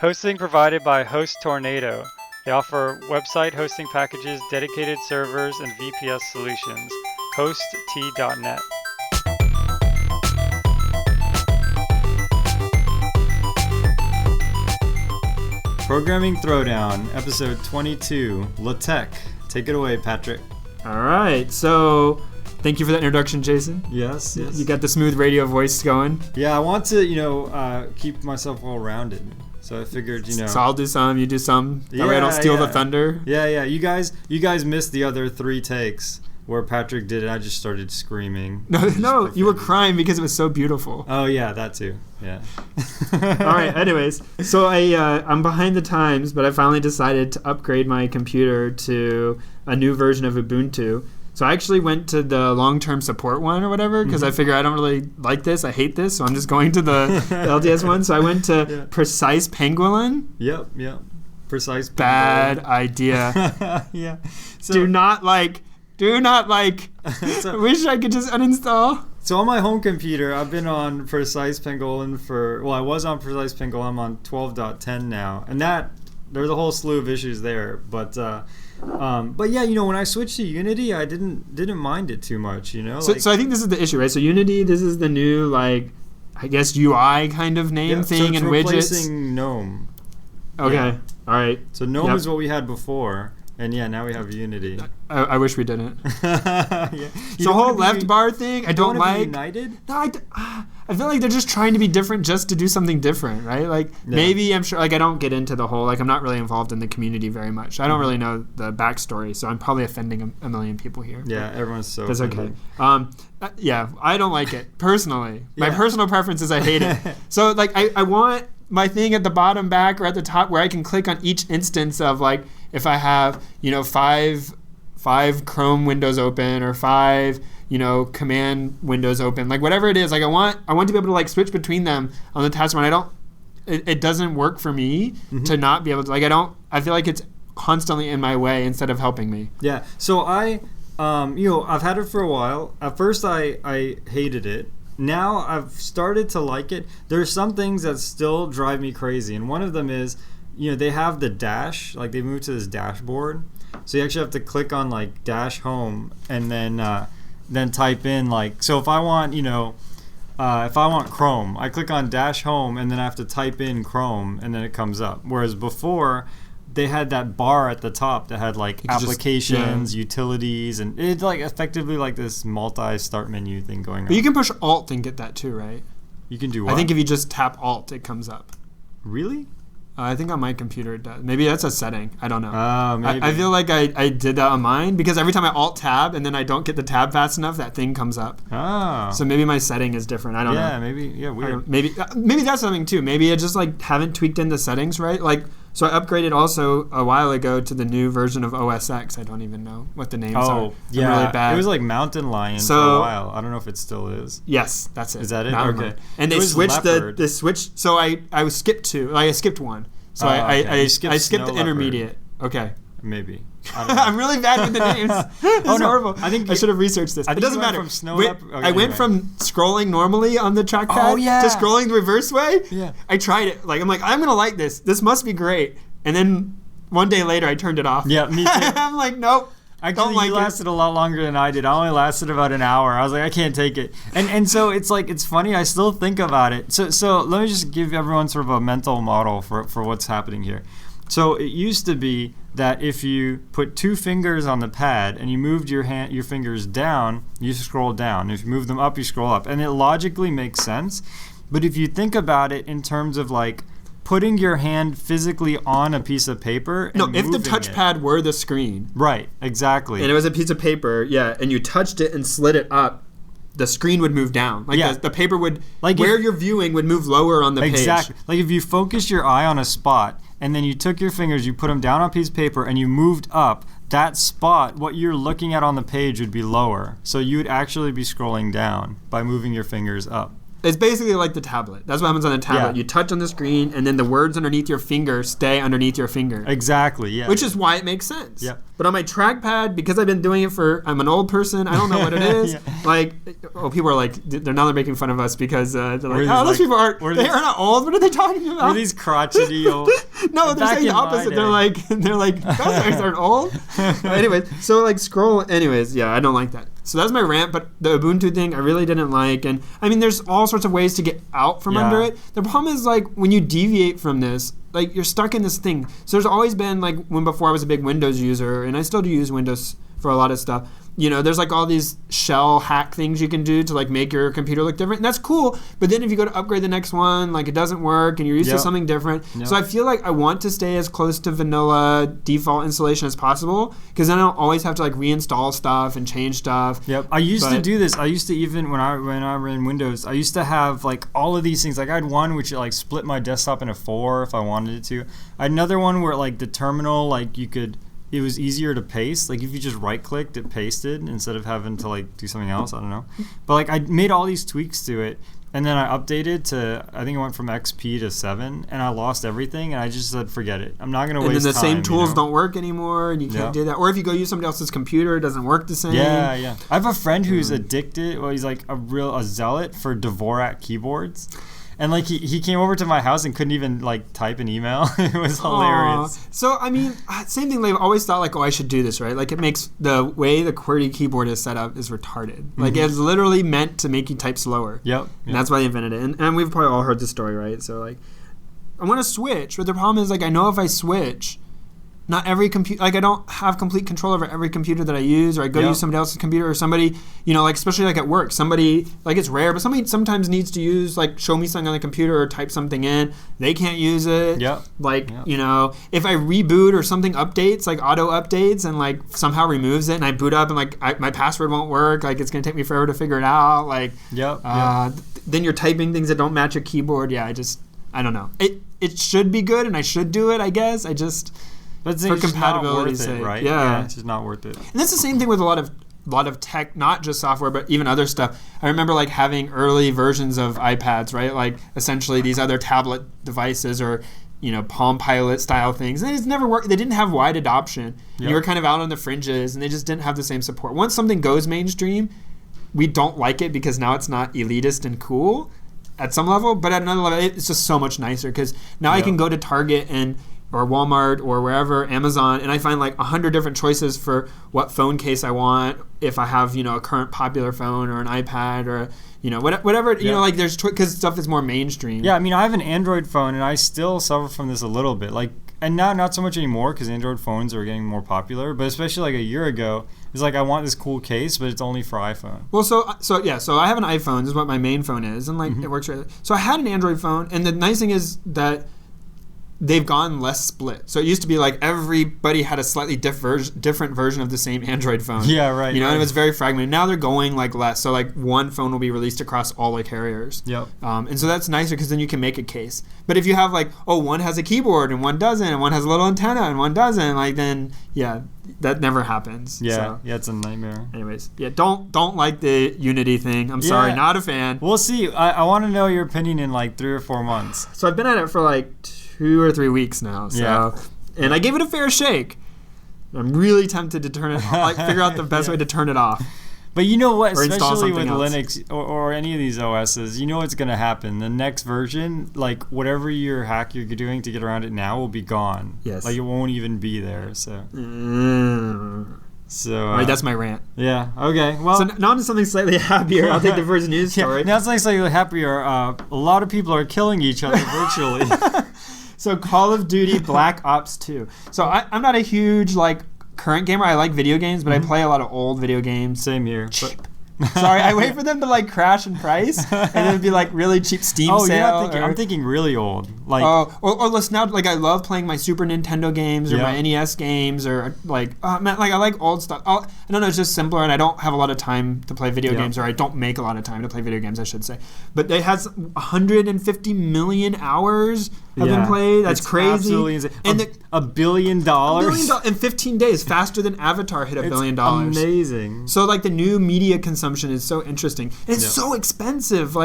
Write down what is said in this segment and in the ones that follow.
Hosting provided by Host Tornado. They offer website hosting packages, dedicated servers, and VPS solutions. Host.t.net. Programming Throwdown, episode 22, LaTeX. Take it away, Patrick. All right, so thank you for that introduction, Jason. Yes. You got the smooth radio voice going. Yeah, I want to, keep myself well-rounded. So I figured, So I'll do some, you do some. That way I don't steal the thunder. Yeah. You guys missed the other 3 takes where Patrick did it. I just started screaming. No, you were crying because it was so beautiful. Oh yeah, that too. Yeah. All right. Anyways, so I'm behind the times, but I finally decided to upgrade my computer to a new version of Ubuntu. So I actually went to the long-term support one or whatever because I figure I don't really like this. I hate this, so I'm just going to the LDS one. So I went to Precise Pangolin. Yep. Precise Pangolin. Bad idea. Yeah. So, do not like. I wish I could just uninstall. So on my home computer, I've been on Precise Pangolin I was on Precise Pangolin. I'm on 12.10 now, and there's a whole slew of issues there. But yeah, when I switched to Unity, I didn't mind it too much. So I think this is the issue, right? So Unity, this is the new I guess UI kind of name thing and widgets. Replacing GNOME. Okay, yeah. All right. So GNOME is what we had before. And yeah, now we have Unity. I wish we didn't. Yeah. So the whole left bar thing, I don't like. United? No, I feel like they're just trying to be different just to do something different, right? Maybe I'm sure. I don't get into the whole. I'm not really involved in the community very much. I don't really know the backstory, so I'm probably offending a million people here. Yeah, everyone's so. That's okay. Yeah, I don't like it personally. My personal preference is I hate it. So I want my thing at the bottom back or at the top where I can click on each instance of if I have, 5 Chrome windows open or 5, command windows open, whatever it is, I want to be able to switch between them on the taskbar. And it doesn't work for me to not be able to, I feel like it's constantly in my way instead of helping me. Yeah. So I've had it for a while. At first I hated it. Now I've started to like it. There's some things that still drive me crazy, and one of them is, they have the dash, they moved to this dashboard, so you actually have to click on dash home and then type in so if I want Chrome, I click on dash home and then I have to type in Chrome and then it comes up. Whereas before they had that bar at the top that had applications, utilities, and it's effectively this multi-start menu thing going on. But you can push Alt and get that too, right? You can do what? I think if you just tap Alt, it comes up. Really? I think on my computer it does. Maybe that's a setting. I don't know. Maybe. I feel like I did that on mine because every time I Alt tab and then I don't get the tab fast enough, that thing comes up. Oh. So maybe my setting is different. I don't know. Yeah, maybe. Yeah, weird. Maybe that's something too. Maybe I just haven't tweaked in the settings right. So I upgraded also a while ago to the new version of OS X. I don't even know what the names are. Oh, yeah. I'm really bad. It was Mountain Lion for a while. I don't know if it still is. Yes, that's it. Is that it? Mountain Okay. Lion. And they switched the switch. So I skipped one. So I skipped the intermediate. Okay. Maybe. I'm really bad with the names. It's horrible. I should have researched this. It doesn't matter. I went from scrolling normally on the trackpad to scrolling the reverse way. Yeah. I tried it. I'm going to like this. This must be great. And then one day later, I turned it off. Yeah, me too. I'm like, nope. Actually, you lasted a lot longer than I did. I only lasted about an hour. I was like, I can't take it. And so it's funny. I still think about it. So let me just give everyone sort of a mental model for what's happening here. So it used to be that if you put 2 fingers on the pad and you moved your fingers down, you scroll down. If you move them up, you scroll up. And it logically makes sense. But if you think about it in terms of putting your hand physically on a piece of paper and if the touchpad were the screen. Right, exactly. And it was a piece of paper, and you touched it and slid it up, the screen would move down. The paper would, where you're viewing would move lower on the page. Exactly. If you focused your eye on a spot and then you took your fingers, you put them down on a piece of paper and you moved up, that spot, what you're looking at on the page would be lower. So you would actually be scrolling down by moving your fingers up. It's basically like the tablet. That's what happens on the tablet. Yeah. You touch on the screen, and then the words underneath your finger stay underneath your finger. Exactly, yeah. Which is why it makes sense. Yeah. But on my trackpad, because I've been doing it I'm an old person, I don't know what it is. Yeah. Like, people are like, they're making fun of us because they're like, these, oh, those like, people are not old. What are they talking about? Were these crotchety old... No, they're saying the opposite. They're like, those guys aren't old. Anyways, so like scroll. Anyways, yeah, I don't like that. So that's my rant, but the Ubuntu thing I really didn't like. And I mean, there's all sorts of ways to get out from under it. The problem is like when you deviate from this, like you're stuck in this thing. So there's always been like before I was a big Windows user, and I still do use Windows for a lot of stuff. You know, there's like all these shell hack things you can do to like make your computer look different. And that's cool. But then if you go to upgrade the next one, like it doesn't work and you're used to something different. So I feel like I want to stay as close to vanilla default installation as possible because then I don't always have to like reinstall stuff and change stuff. Yep. I used to do this. I used to even when I ran Windows, I used to have like all of these things. Like I had one which like split my desktop into 4 if I wanted it to. I had another one where like the terminal like it was easier to paste. Like if you just right clicked, it pasted instead of having to like do something else. I don't know. But like I made all these tweaks to it and then I updated to, I think it went from XP to 7 and I lost everything and I just said, forget it. I'm not going to waste time. And then the same tools don't work anymore and you can't do that. Or if you go use somebody else's computer, it doesn't work the same. Yeah. I have a friend who's addicted. Well, he's like a zealot for Dvorak keyboards. And like he came over to my house and couldn't even like type an email. It was hilarious. Aww. So I mean, same thing. I've always thought like, oh, I should do this, right? Like it makes the way the QWERTY keyboard is set up is retarded. Like it's literally meant to make you type slower. Yep. And that's why they invented it. And we've probably all heard the story, right? So like, I want to switch, but the problem is like I know if I switch, not every computer, like I don't have complete control over every computer that I use, or I go use somebody else's computer, or somebody, you know, like especially like at work, somebody, like it's rare, but somebody sometimes needs to use, like show me something on the computer or type something in. They can't use it. You know, if I reboot or something updates, like auto updates and like somehow removes it and I boot up and like my password won't work, like it's going to take me forever to figure it out. Like, then you're typing things that don't match your keyboard. I don't know. It should be good and I should do it, I guess. But for compatibility's sake, right? Yeah, it's just not worth it. And that's the same thing with a lot of tech, not just software, but even other stuff. I remember like having early versions of iPads, right? Like essentially these other tablet devices or, you know, Palm Pilot style things. And it's never worked. They didn't have wide adoption. You were kind of out on the fringes, and they just didn't have the same support. Once something goes mainstream, we don't like it because now it's not elitist and cool at some level, but at another level, it's just so much nicer because now I can go to Target or Walmart or wherever, Amazon, and I find like 100 different choices for what phone case I want if I have, you know, a current popular phone or an iPad or, you know, whatever, you know, like there's, because stuff is more mainstream. Yeah, I mean, I have an Android phone and I still suffer from this a little bit. Like, and now not so much anymore because Android phones are getting more popular, but especially like a year ago, it's like I want this cool case, but it's only for iPhone. Well, so I have an iPhone. This is what my main phone is, and like it works right. So I had an Android phone, and the nice thing is that they've gone less split. So it used to be like everybody had a slightly different version of the same Android phone. Yeah, right. You know, and it was very fragmented. Now they're going like less. So like one phone will be released across all the carriers. Yep. And so that's nicer because then you can make a case. But if you have like, one has a keyboard and one doesn't, and one has a little antenna and one doesn't, like then, that never happens. Yeah, so. It's a nightmare. Anyways, don't like the Unity thing. I'm sorry, not a fan. We'll see. I want to know your opinion in like 3 or 4 months. So I've been at it for like 2 or 3 weeks now. So, and I gave it a fair shake. I'm really tempted to turn it, figure out the best way to turn it off. But you know what, especially with Linux or any of these OSs, you know what's going to happen. The next version, like whatever your hack you're doing to get around it now will be gone. Yes. Like it won't even be there. So. All right, that's my rant. Yeah. Okay. Well. So now to something slightly happier. I'll take the first news story. Now something slightly happier. A lot of people are killing each other virtually. So Call of Duty Black Ops 2. So I'm not a huge current gamer. I like video games, but I play a lot of old video games. Same here. Sorry, I wait for them to crash in price, and then it'd be really cheap Steam sale. I'm thinking really old. Or listen, now I love playing my Super Nintendo games or my NES games or I like old stuff. I don't know, it's just simpler, and I don't have a lot of time to play video games, or I don't make a lot of time to play video games, I should say. But it has 150 million hours have been played. That's crazy. Absolutely insane. And $1 billion. $1 billion in 15 days, faster than Avatar hit $1 billion. Amazing. So the new media consumption is so interesting. And it's so expensive.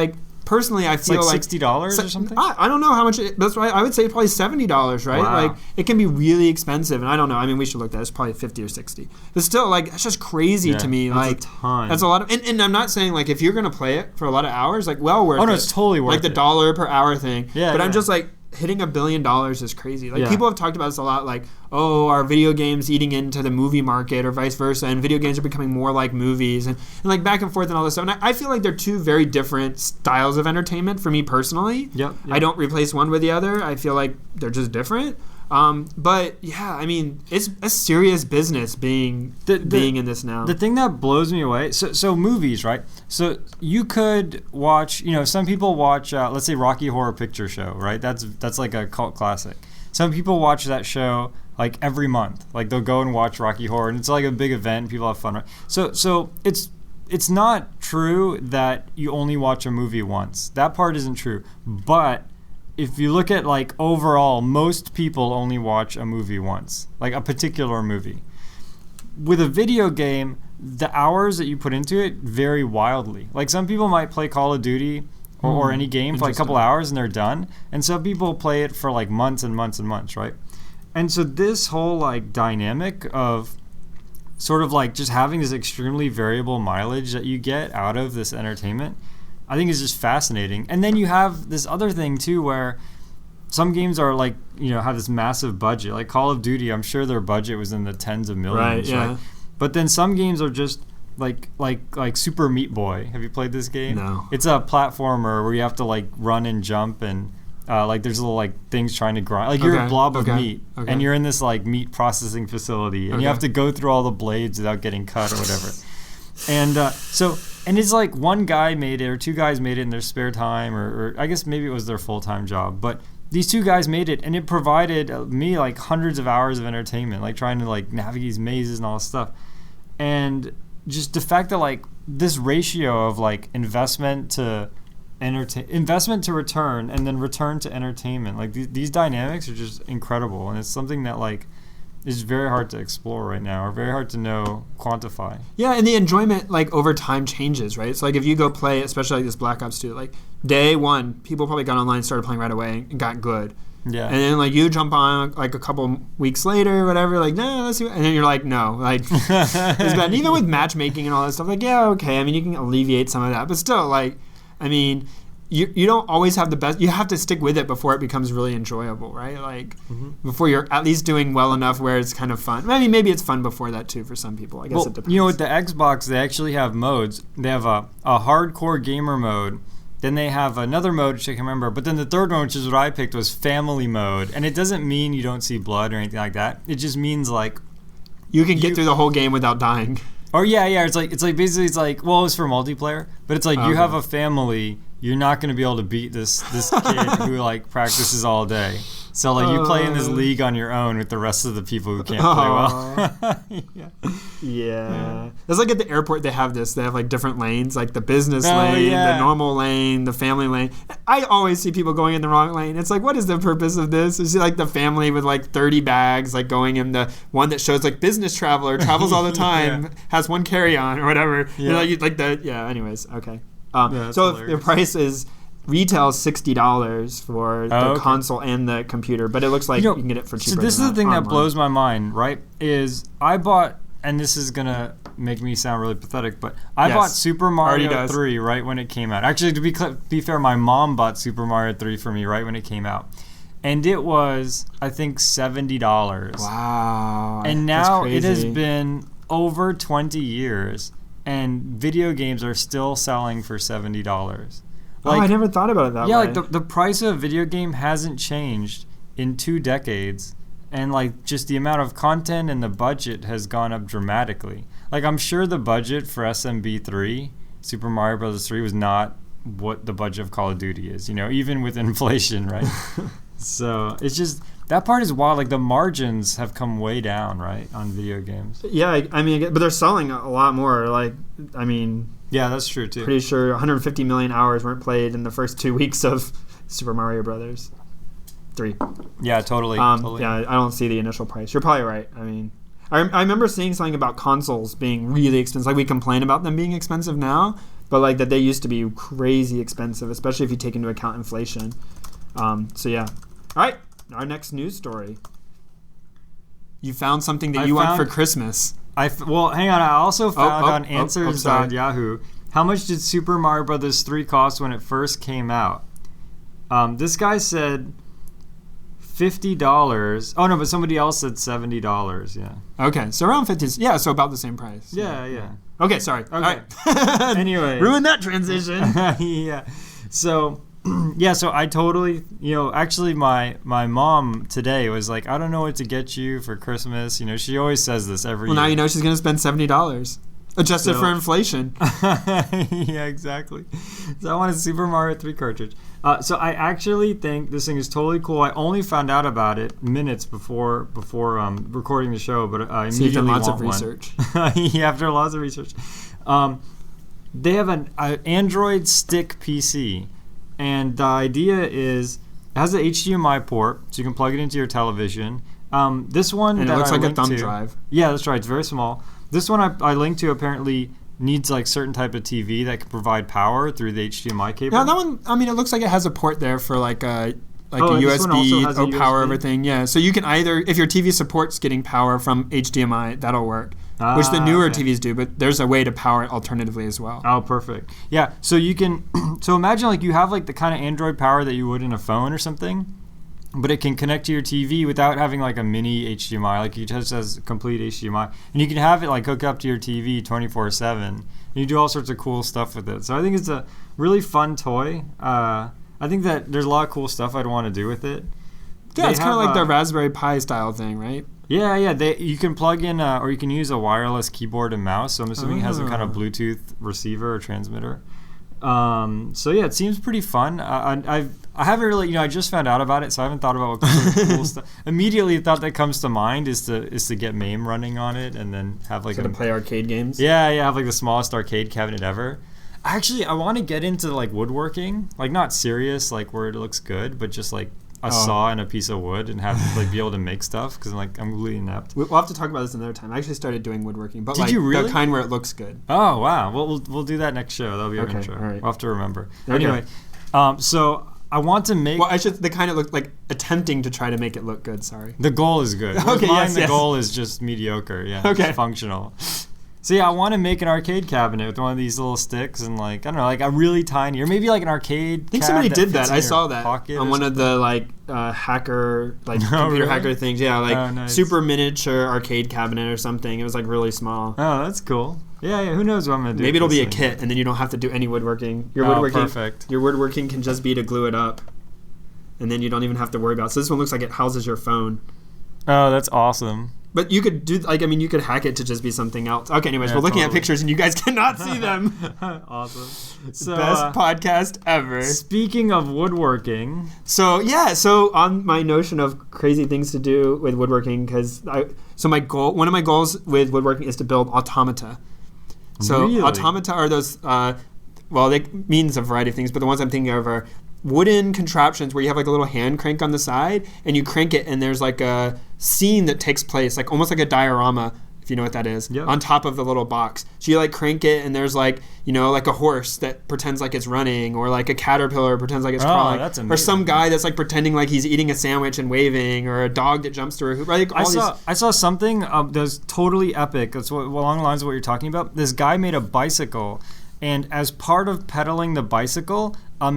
Per personally, I It's feel like like $60 or something. I don't know how much. That's why I would say probably $70, right? Wow. Like it can be really expensive, and I don't know. I mean, we should look at that. It's probably 50 or 60. But still, like that's just crazy to me. That's Like a ton. that's a lot of. And I'm not saying like if you're gonna play it for a lot of hours, like well worth it. Oh no, it's totally worth like it. the dollar per hour thing. Yeah, But I'm yeah. just like hitting $1 billion is crazy. Like Yeah. people have talked about this a lot. Like oh, are video games eating into the movie market or vice versa? And video games are becoming more like movies and like back and forth and all this stuff. And I feel like they're two very different styles of entertainment for me personally. Yep. I don't replace one with the other. I feel like they're just different. But yeah, I mean, it's a serious business being in this now. The thing that blows me away, so movies, right? So you could watch, some people watch, let's say Rocky Horror Picture Show, right? That's like a cult classic. Some people watch that show like every month. Like they'll go and watch Rocky Horror, and it's like a big event. People have fun, right? So it's not true that you only watch a movie once. That part isn't true. But if you look at like overall, most people only watch a movie once, like a particular movie. With a video game, the hours that you put into it vary wildly. Like some people might play Call of Duty or any game for like a couple hours and they're done. And some people play it for like months and months and months, right? And so this whole like dynamic of sort of like just having this extremely variable mileage that you get out of this entertainment, I think is just fascinating. And then you have this other thing too where some games are like, have this massive budget. Like Call of Duty, I'm sure their budget was in the tens of millions, right? But then some games are just like Super Meat Boy. Have you played this game? No. It's a platformer where you have to like run and jump and like there's little like things trying to grind. Like you're a blob of meat and you're in this like meat processing facility and you have to go through all the blades without getting cut or whatever. And and it's like one guy made it or two guys made it in their spare time or I guess maybe it was their full-time job. But these two guys made it and it provided me like hundreds of hours of entertainment, like trying to like navigate these mazes and all this stuff. And just the fact that like this ratio of like investment to return and then return to entertainment, like these dynamics are just incredible. And it's something that like is very hard to explore right now or very hard to quantify. Yeah, and the enjoyment like over time changes, right? So like if you go play, especially like this Black Ops 2, like day one, people probably got online, started playing right away and got good. Yeah. And then like you jump on like a couple weeks later or whatever, like no, let's see, and then you're like no, like it's bad. And even with matchmaking and all that stuff, like yeah, okay, I mean you can alleviate some of that, but still like, I mean, you don't always have the best. You have to stick with it before it becomes really enjoyable, right? Like before you're at least doing well enough where it's kind of fun. I mean, maybe it's fun before that too for some people. I guess it depends. With the Xbox, they actually have modes. They have a hardcore gamer mode. Then they have another mode, which I can remember. But then the third one, which is what I picked, was family mode. And it doesn't mean you don't see blood or anything like that. It just means like you can get through the whole game without dying. Or yeah. It's like basically it's like, well, it's for multiplayer, but it's like you have a family. You're not going to be able to beat this kid who like practices all day. So like you play in this league on your own with the rest of the people who can't play well. Yeah. It's like at the airport they have this. They have like different lanes, like the business lane, the normal lane, the family lane. I always see people going in the wrong lane. It's like, what is the purpose of this? Is it like the family with like 30 bags, like going in the one that shows like business traveler, travels all the time, has one carry-on or whatever. Yeah. Anyways, okay. So if the price is retail $60 for the console and the computer, but it looks like you can get it for cheaper. So this than is the thing online. that blows my mind, right? Is I bought, and this is gonna make me sound really pathetic, but I bought Super Mario 3 right when it came out. Actually, to be fair, my mom bought Super Mario 3 for me right when it came out, and it was I think $70. Wow! And now it has been over 20 years. And video games are still selling for $70. Like, I never thought about it that way. Yeah, like the price of a video game hasn't changed in 2 decades. And like just the amount of content and the budget has gone up dramatically. Like I'm sure the budget for SMB3, Super Mario Bros. 3, was not what the budget of Call of Duty is, even with inflation, right? So it's just, that part is wild. Like the margins have come way down, right, on video games. Yeah, I mean, but they're selling a lot more. Like, I mean, yeah, that's true too. Pretty sure 150 million hours weren't played in the first 2 weeks of Super Mario Brothers 3. Yeah, totally. Yeah, I don't see the initial price. You're probably right. I mean, I remember seeing something about consoles being really expensive. Like we complain about them being expensive now, but like that they used to be crazy expensive, especially if you take into account inflation. So yeah. All right, our next news story. You found something that you want for Christmas. Well, hang on. I also found on Answers.yahoo how much did Super Mario Brothers 3 cost when it first came out. This guy said $50. Oh no, but somebody else said $70. Yeah. Okay, so around 50. Yeah, so about the same price. Yeah. Okay, sorry. Okay. All right. Anyway, ruin that transition. Yeah. So. Yeah, so I totally, actually my mom today was like, I don't know what to get you for Christmas. She always says this every year. Well, now you know she's going to spend $70. Adjusted for inflation. Yeah, exactly. So I want a Super Mario 3 cartridge. So I actually think this thing is totally cool. I only found out about it minutes before recording the show, but I immediately want one. After lots of research. They have an Android stick PC. And the idea is, it has an HDMI port, so you can plug it into your television. This one, and it looks like a thumb drive. Yeah, that's right. It's very small. This one I linked to apparently needs like certain type of TV that can provide power through the HDMI cable. Yeah, that one. I mean, it looks like it has a port there for like a USB power everything. Yeah, so you can either, if your TV supports getting power from HDMI, that'll work. Which the newer TVs do, but there's a way to power it alternatively as well. Oh, perfect. Yeah, so you can, so imagine like you have like the kind of Android power that you would in a phone or something, but it can connect to your TV without having like a mini HDMI. Like it just has complete HDMI. And you can have it like hook up to your TV 24/7. And you do all sorts of cool stuff with it. So I think it's a really fun toy. I think that there's a lot of cool stuff I'd want to do with it. Yeah, it's kind of like the Raspberry Pi style thing, right? Yeah. You can plug in, or you can use a wireless keyboard and mouse. So I'm assuming it has a kind of Bluetooth receiver or transmitter. So yeah, it seems pretty fun. I haven't really, I just found out about it, so I haven't thought about what kind of cool stuff. Immediately, the thought that comes to mind is to get MAME running on it, and then have like to play arcade games. Yeah, have like the smallest arcade cabinet ever. Actually, I want to get into like woodworking, like not serious, like where it looks good, but just like a saw and a piece of wood and have like be able to make stuff because I'm completely inept. We'll have to talk about this another time. I actually started doing woodworking, but Did you really? The kind where it looks good. Oh wow! Well, we'll do that next show. That'll be our intro. All right. We'll have to remember. Okay. Anyway, so I want to make. Well, the kind of look like attempting to try to make it look good. Sorry. The goal is good. Okay. The goal is just mediocre. Yeah. Okay. Just functional. So yeah, I want to make an arcade cabinet with one of these little sticks and like I don't know, like a really tiny, or maybe like an arcade. I think somebody did that. I saw that on one of the hacker computer hacker things. Yeah, nice. Super miniature arcade cabinet or something. It was like really small. Oh, that's cool. Yeah. Who knows what I'm gonna do? Maybe it'll be a kit, and then you don't have to do any woodworking. Perfect. Your woodworking can just be to glue it up, and then you don't even have to worry about it. So this one looks like it houses your phone. Oh, that's awesome. But you could do you could hack it to just be something else. Okay, anyways, we're looking at pictures and you guys cannot see them. Awesome. So, best podcast ever. Speaking of woodworking. So on my notion of crazy things to do with woodworking, one of my goals with woodworking is to build automata. So really? Automata are those, they means a variety of things, but the ones I'm thinking of are wooden contraptions where you have like a little hand crank on the side and you crank it and there's like a scene that takes place, like almost like a diorama, if you know what that is, on top of the little box. So you like crank it and there's like a horse that pretends like it's running, or like a caterpillar pretends like it's crawling, that's amazing. Or some guy that's like pretending like he's eating a sandwich and waving, or a dog that jumps through a hoop. Like I saw something that's totally epic. That's along the lines of what you're talking about. This guy made a bicycle, and as part of pedaling the bicycle, a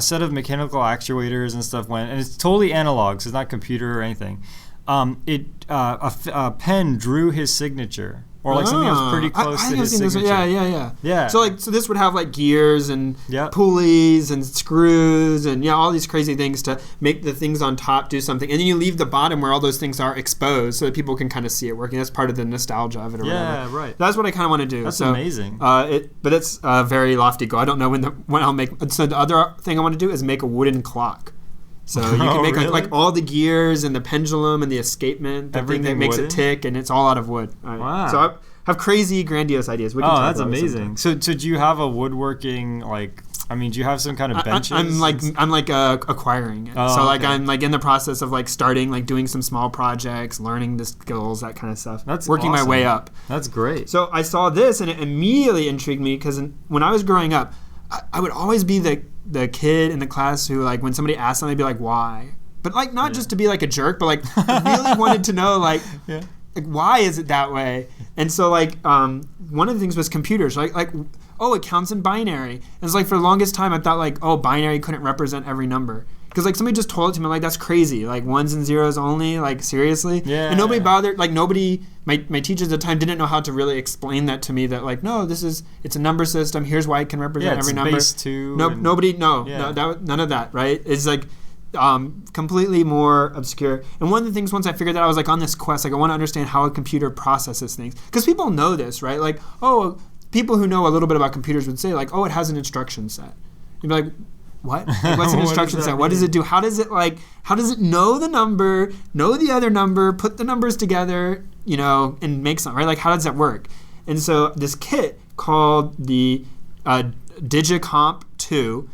set of mechanical actuators and stuff went, and it's totally analog, so it's not computer or anything. A pen drew his signature, or like something that was pretty close to his signature. Yeah. So this would have like gears and pulleys and screws and all these crazy things to make the things on top do something, and then you leave the bottom where all those things are exposed so that people can kind of see it working. That's part of the nostalgia of it, or whatever. Yeah, right. That's what I kind of want to do. That's amazing. But it's a very lofty goal. I don't know when I'll make. So the other thing I want to do is make a wooden clock. So you can make like all the gears and the pendulum and the escapement, the thing that makes it tick, and it's all out of wood. Wow. So have crazy, grandiose ideas. We can Oh, talk that's about it amazing. sometime. So do you have a woodworking, like, I mean, do you have some kind of benches? I'm acquiring it. Oh, So like okay. I'm like in the process of like starting like doing some small projects, learning the skills, that kind of stuff. That's working my awesome. way up. That's great. So I saw this and it immediately intrigued me because when I was growing up, I would always be the kid in the class who like when somebody asked something, I'd be like, why? But like not just to be like a jerk, but like I really wanted to know like why is it that way? And so like one of the things was computers. Like oh, it counts in binary. And it's like for the longest time I thought like, oh, binary couldn't represent every number. Because like somebody just told it to me, like that's crazy. Like ones and zeros only, like seriously? Yeah. And nobody bothered, like nobody, my teachers at the time didn't know how to really explain that to me, that like, no, it's a number system. Here's why it can represent every number. Base 2. None of that, right? It's like completely more obscure. And one of the things, once I figured that, I was like on this quest, like I want to understand how a computer processes things. Because people know this, right? Like, oh, people who know a little bit about computers would say like, oh, it has an instruction set. You'd be like, what? Like, what's an instruction set? What does it do? How does it know the number, know the other number, put the numbers together, and make something, right? Like, how does that work? And so this kit called the Digicomp 2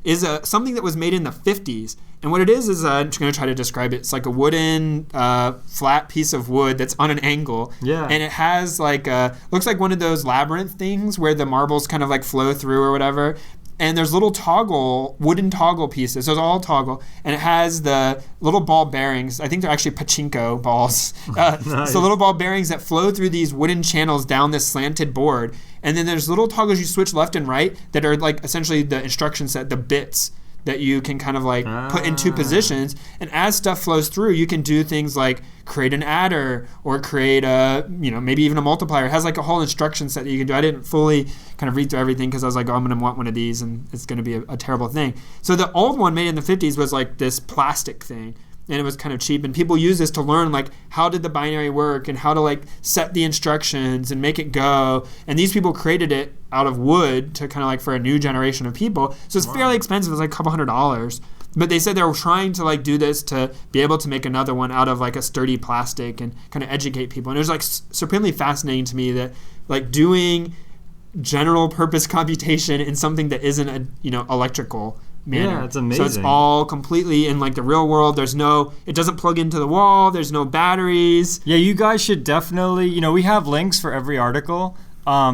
is something that was made in the 50s. And what it is I'm just going to try to describe it. It's like a wooden flat piece of wood that's on an angle. Yeah. And it has like looks like one of those labyrinth things where the marbles kind of like flow through or whatever. And there's little wooden toggle pieces. So it's all toggle. And it has the little ball bearings. I think they're actually pachinko balls. Nice. So little ball bearings that flow through these wooden channels down this slanted board. And then there's little toggles you switch left and right that are like essentially the instruction set, the bits that you can kind of like put in two positions. And as stuff flows through, you can do things like create an adder or create maybe even a multiplier. It has like a whole instruction set that you can do. I didn't fully kind of read through everything because I was like, oh, I'm going to want one of these and it's going to be a terrible thing. So the old one made in the 50s was like this plastic thing. And it was kind of cheap, and people use this to learn like how did the binary work and how to like set the instructions and make it go. And these people created it out of wood to kind of like for a new generation of people. So it's fairly expensive. It's like a couple $100. But they said they were trying to like do this to be able to make another one out of like a sturdy plastic and kind of educate people. And it was like supremely fascinating to me that like doing general purpose computation in something that isn't electrical manner. Yeah, it's amazing. So it's all completely in like the real world. It doesn't plug into the wall. There's no batteries. Yeah, you guys should definitely, we have links for every article.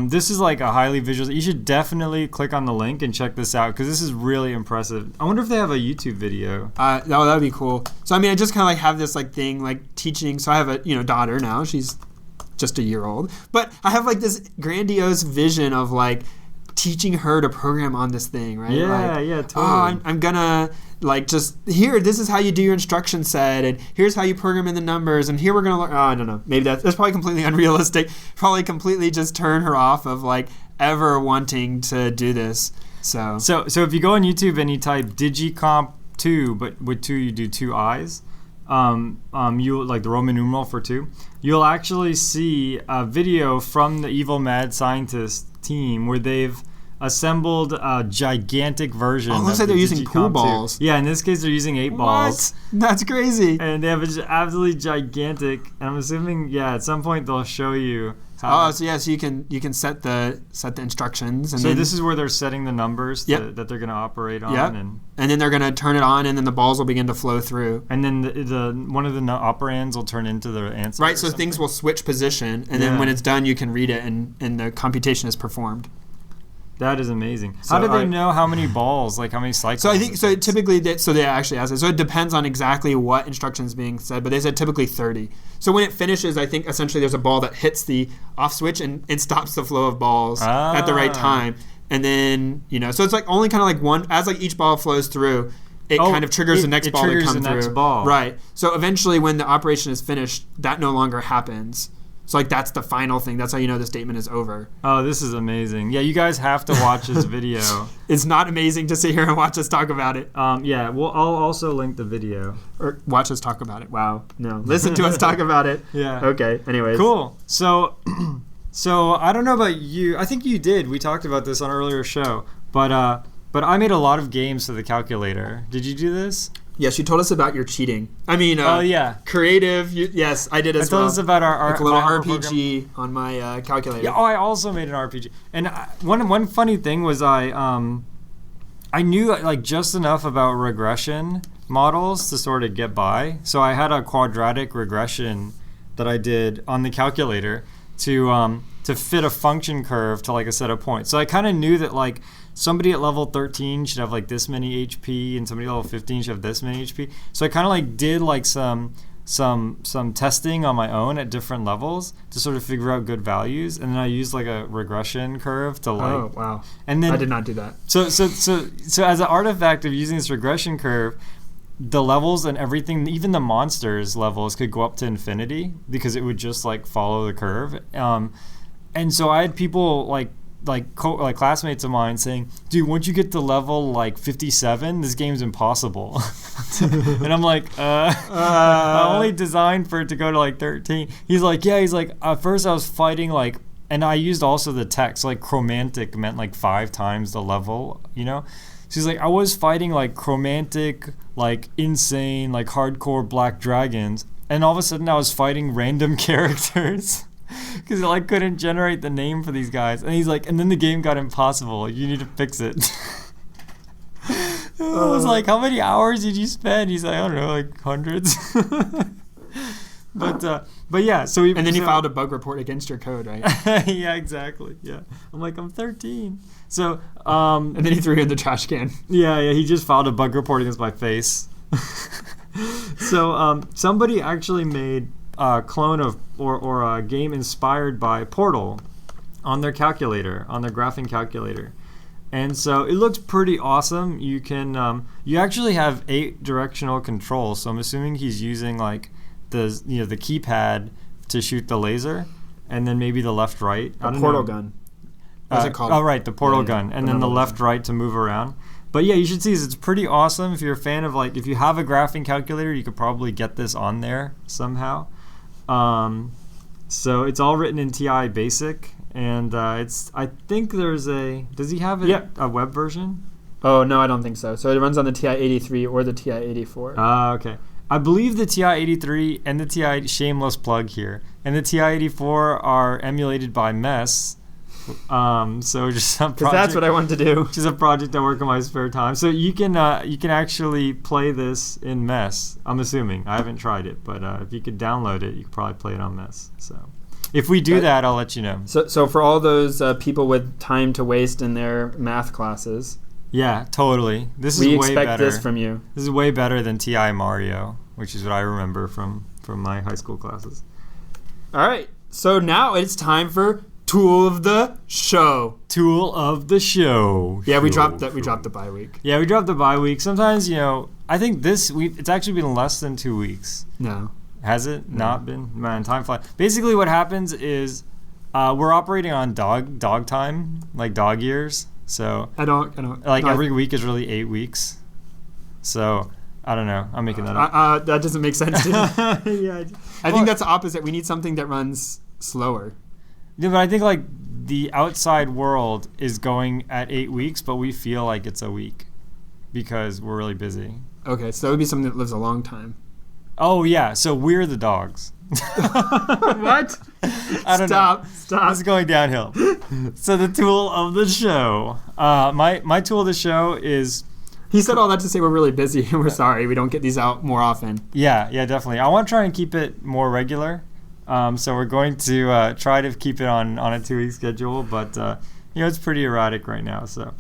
This is like a highly visual. You should definitely click on the link and check this out because this is really impressive. I wonder if they have a YouTube video. That would be cool. So I mean, I just kind of like have this like thing like teaching. So I have a daughter now. She's just a year old, but I have like this grandiose vision of like teaching her to program on this thing, right? Yeah, like, yeah, totally. Oh, I'm gonna like just here. This is how you do your instruction set, and here's how you program in the numbers, and here we're gonna learn. Oh, I don't know. Maybe that's probably completely unrealistic. Probably completely just turn her off of like ever wanting to do this. So if you go on YouTube and you type Digicomp 2, but with 2 you do 2 I's. You like the Roman numeral for 2. You'll actually see a video from the evil mad scientist team where they've assembled a gigantic version. Oh, it looks like they're using pool balls. Yeah, in this case they're using 8 balls. That's crazy. And they have an absolutely gigantic. And I'm assuming, at some point they'll show you. So you can set the instructions. And so this is where they're setting the numbers that they're going to operate on. Yep. And then they're going to turn it on, and then the balls will begin to flow through. And then the one of the operands will turn into the answer. Right, so things will switch position, and then when it's done, you can read it, and the computation is performed. That is amazing. How do they know how many balls, like how many cycles? So I think typically they actually ask it. So it depends on exactly what instruction is being said, but they said typically 30. So when it finishes, I think essentially there's a ball that hits the off switch and stops the flow of balls at the right time. And then, so it's like only kind of like one, as like each ball flows through, it kind of triggers the next ball to come through. Next ball. Right. So eventually when the operation is finished, that no longer happens. So like that's the final thing. That's how you know the statement is over. Oh, this is amazing. Yeah, you guys have to watch this video. It's not amazing to sit here and watch us talk about it. Well, I'll also link the video. Or watch us talk about it. Wow. No. Listen to us talk about it. Yeah. Okay. Anyways. Cool. So I don't know about you. I think you did. We talked about this on an earlier show. But I made a lot of games for the calculator. Did you do this? Yes, you told us about your cheating. I mean, Oh yeah. creative. Yes, I did as well. Told us about our like a little my RPG on my calculator. Yeah, I also made an RPG. And one funny thing was I knew like just enough about regression models to sort of get by. So I had a quadratic regression that I did on the calculator to fit a function curve to like a set of points. So I kind of knew that like somebody at level 13 should have like this many HP and somebody at level 15 should have this many HP. So I kind of like did like some testing on my own at different levels to sort of figure out good values, and then I used like a regression curve to like. Oh wow! And then I did not do that. So as an artifact of using this regression curve, the levels and everything, even the monsters levels, could go up to infinity because it would just like follow the curve. And so I had people like classmates of mine saying, dude, once you get to level like 57, this game's impossible. And I'm like, I only designed for it to go to like 13. He's like, at first I was fighting like, and I used also the text, like chromantic meant like 5 times the level, you know? So he's like, I was fighting like chromantic, like insane, like hardcore black dragons, and all of a sudden I was fighting random characters. Because I like couldn't generate the name for these guys, and he's like, and then the game got impossible. You need to fix it. I was like, how many hours did you spend? He's like, I don't know, like hundreds. But yeah, so and then you filed a bug report against your code, right? Yeah, exactly. Yeah, I'm like, I'm 13. So and then he threw it in the trash can. Yeah, he just filed a bug report against my face. So somebody actually made a clone of or a game inspired by Portal on their calculator, on their graphing calculator. And so it looks pretty awesome. You can you actually have 8 directional controls. So I'm assuming he's using like the keypad to shoot the laser, and then maybe the left right. A portal gun. What's it called? Oh right, the portal gun, and then the left right to move around. But yeah, you should see this. It's pretty awesome. If you're a fan of like, if you have a graphing calculator, you could probably get this on there somehow. So it's all written in TI Basic, and it's. I think there's a. Does he have a web version? Oh no, I don't think so. So it runs on the TI-83 or the TI-84. Okay. I believe the TI-83 and the TI, shameless plug here, and the TI-84 are emulated by Mess. So just some project. Because that's what I wanted to do. Which is a project I work on my spare time. So you can actually play this in Mess. I'm assuming. I haven't tried it, but if you could download it, you could probably play it on Mess. So if we do that, I'll let you know. So for all those people with time to waste in their math classes. Yeah, totally. This is we way expect better. This from you. This is way better than TI Mario, which is what I remember from my high school classes. All right. So now it's time for Tool of the Show. Tool of the Show. Yeah, we dropped the bye week. Yeah, we dropped the bye week. Sometimes, I think this week it's actually been less than 2 weeks. No. Has it not been? Man, time flies. Basically what happens is we're operating on dog time, like dog years. So I don't like every week is really 8 weeks. So I don't know. I'm making that up. That doesn't make sense to me. Yeah. I think that's the opposite. We need something that runs slower. Yeah, but I think like the outside world is going at 8 weeks, but we feel like it's a week because we're really busy. Okay, so that would be something that lives a long time. Oh yeah, so we're the dogs. What? I don't know. Stop. This is going downhill. So the tool of the show. My tool of the show is. He said all that to say we're really busy and we're sorry we don't get these out more often. Yeah, definitely. I want to try and keep it more regular. So we're going to try to keep it on a 2-week schedule, but it's pretty erratic right now. So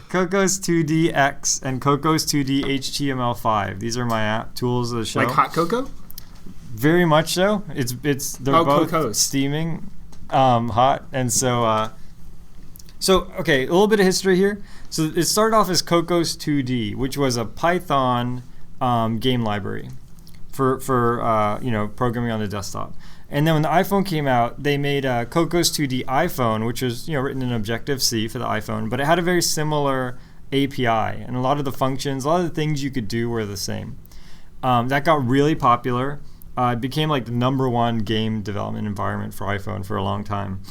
Cocos 2D and Cocos 2D HTML5. These are my tools of the show. Like hot cocoa? Very much so. They're both Cocos. steaming hot, and so okay, a little bit of history here. So it started off as Cocos 2D, which was a Python game library for programming on the desktop. And then when the iPhone came out, they made Cocos 2D iPhone, which was written in Objective-C for the iPhone, but it had a very similar API, and a lot of the functions, a lot of the things you could do were the same. That got really popular. It became like the #1 game development environment for iPhone for a long time.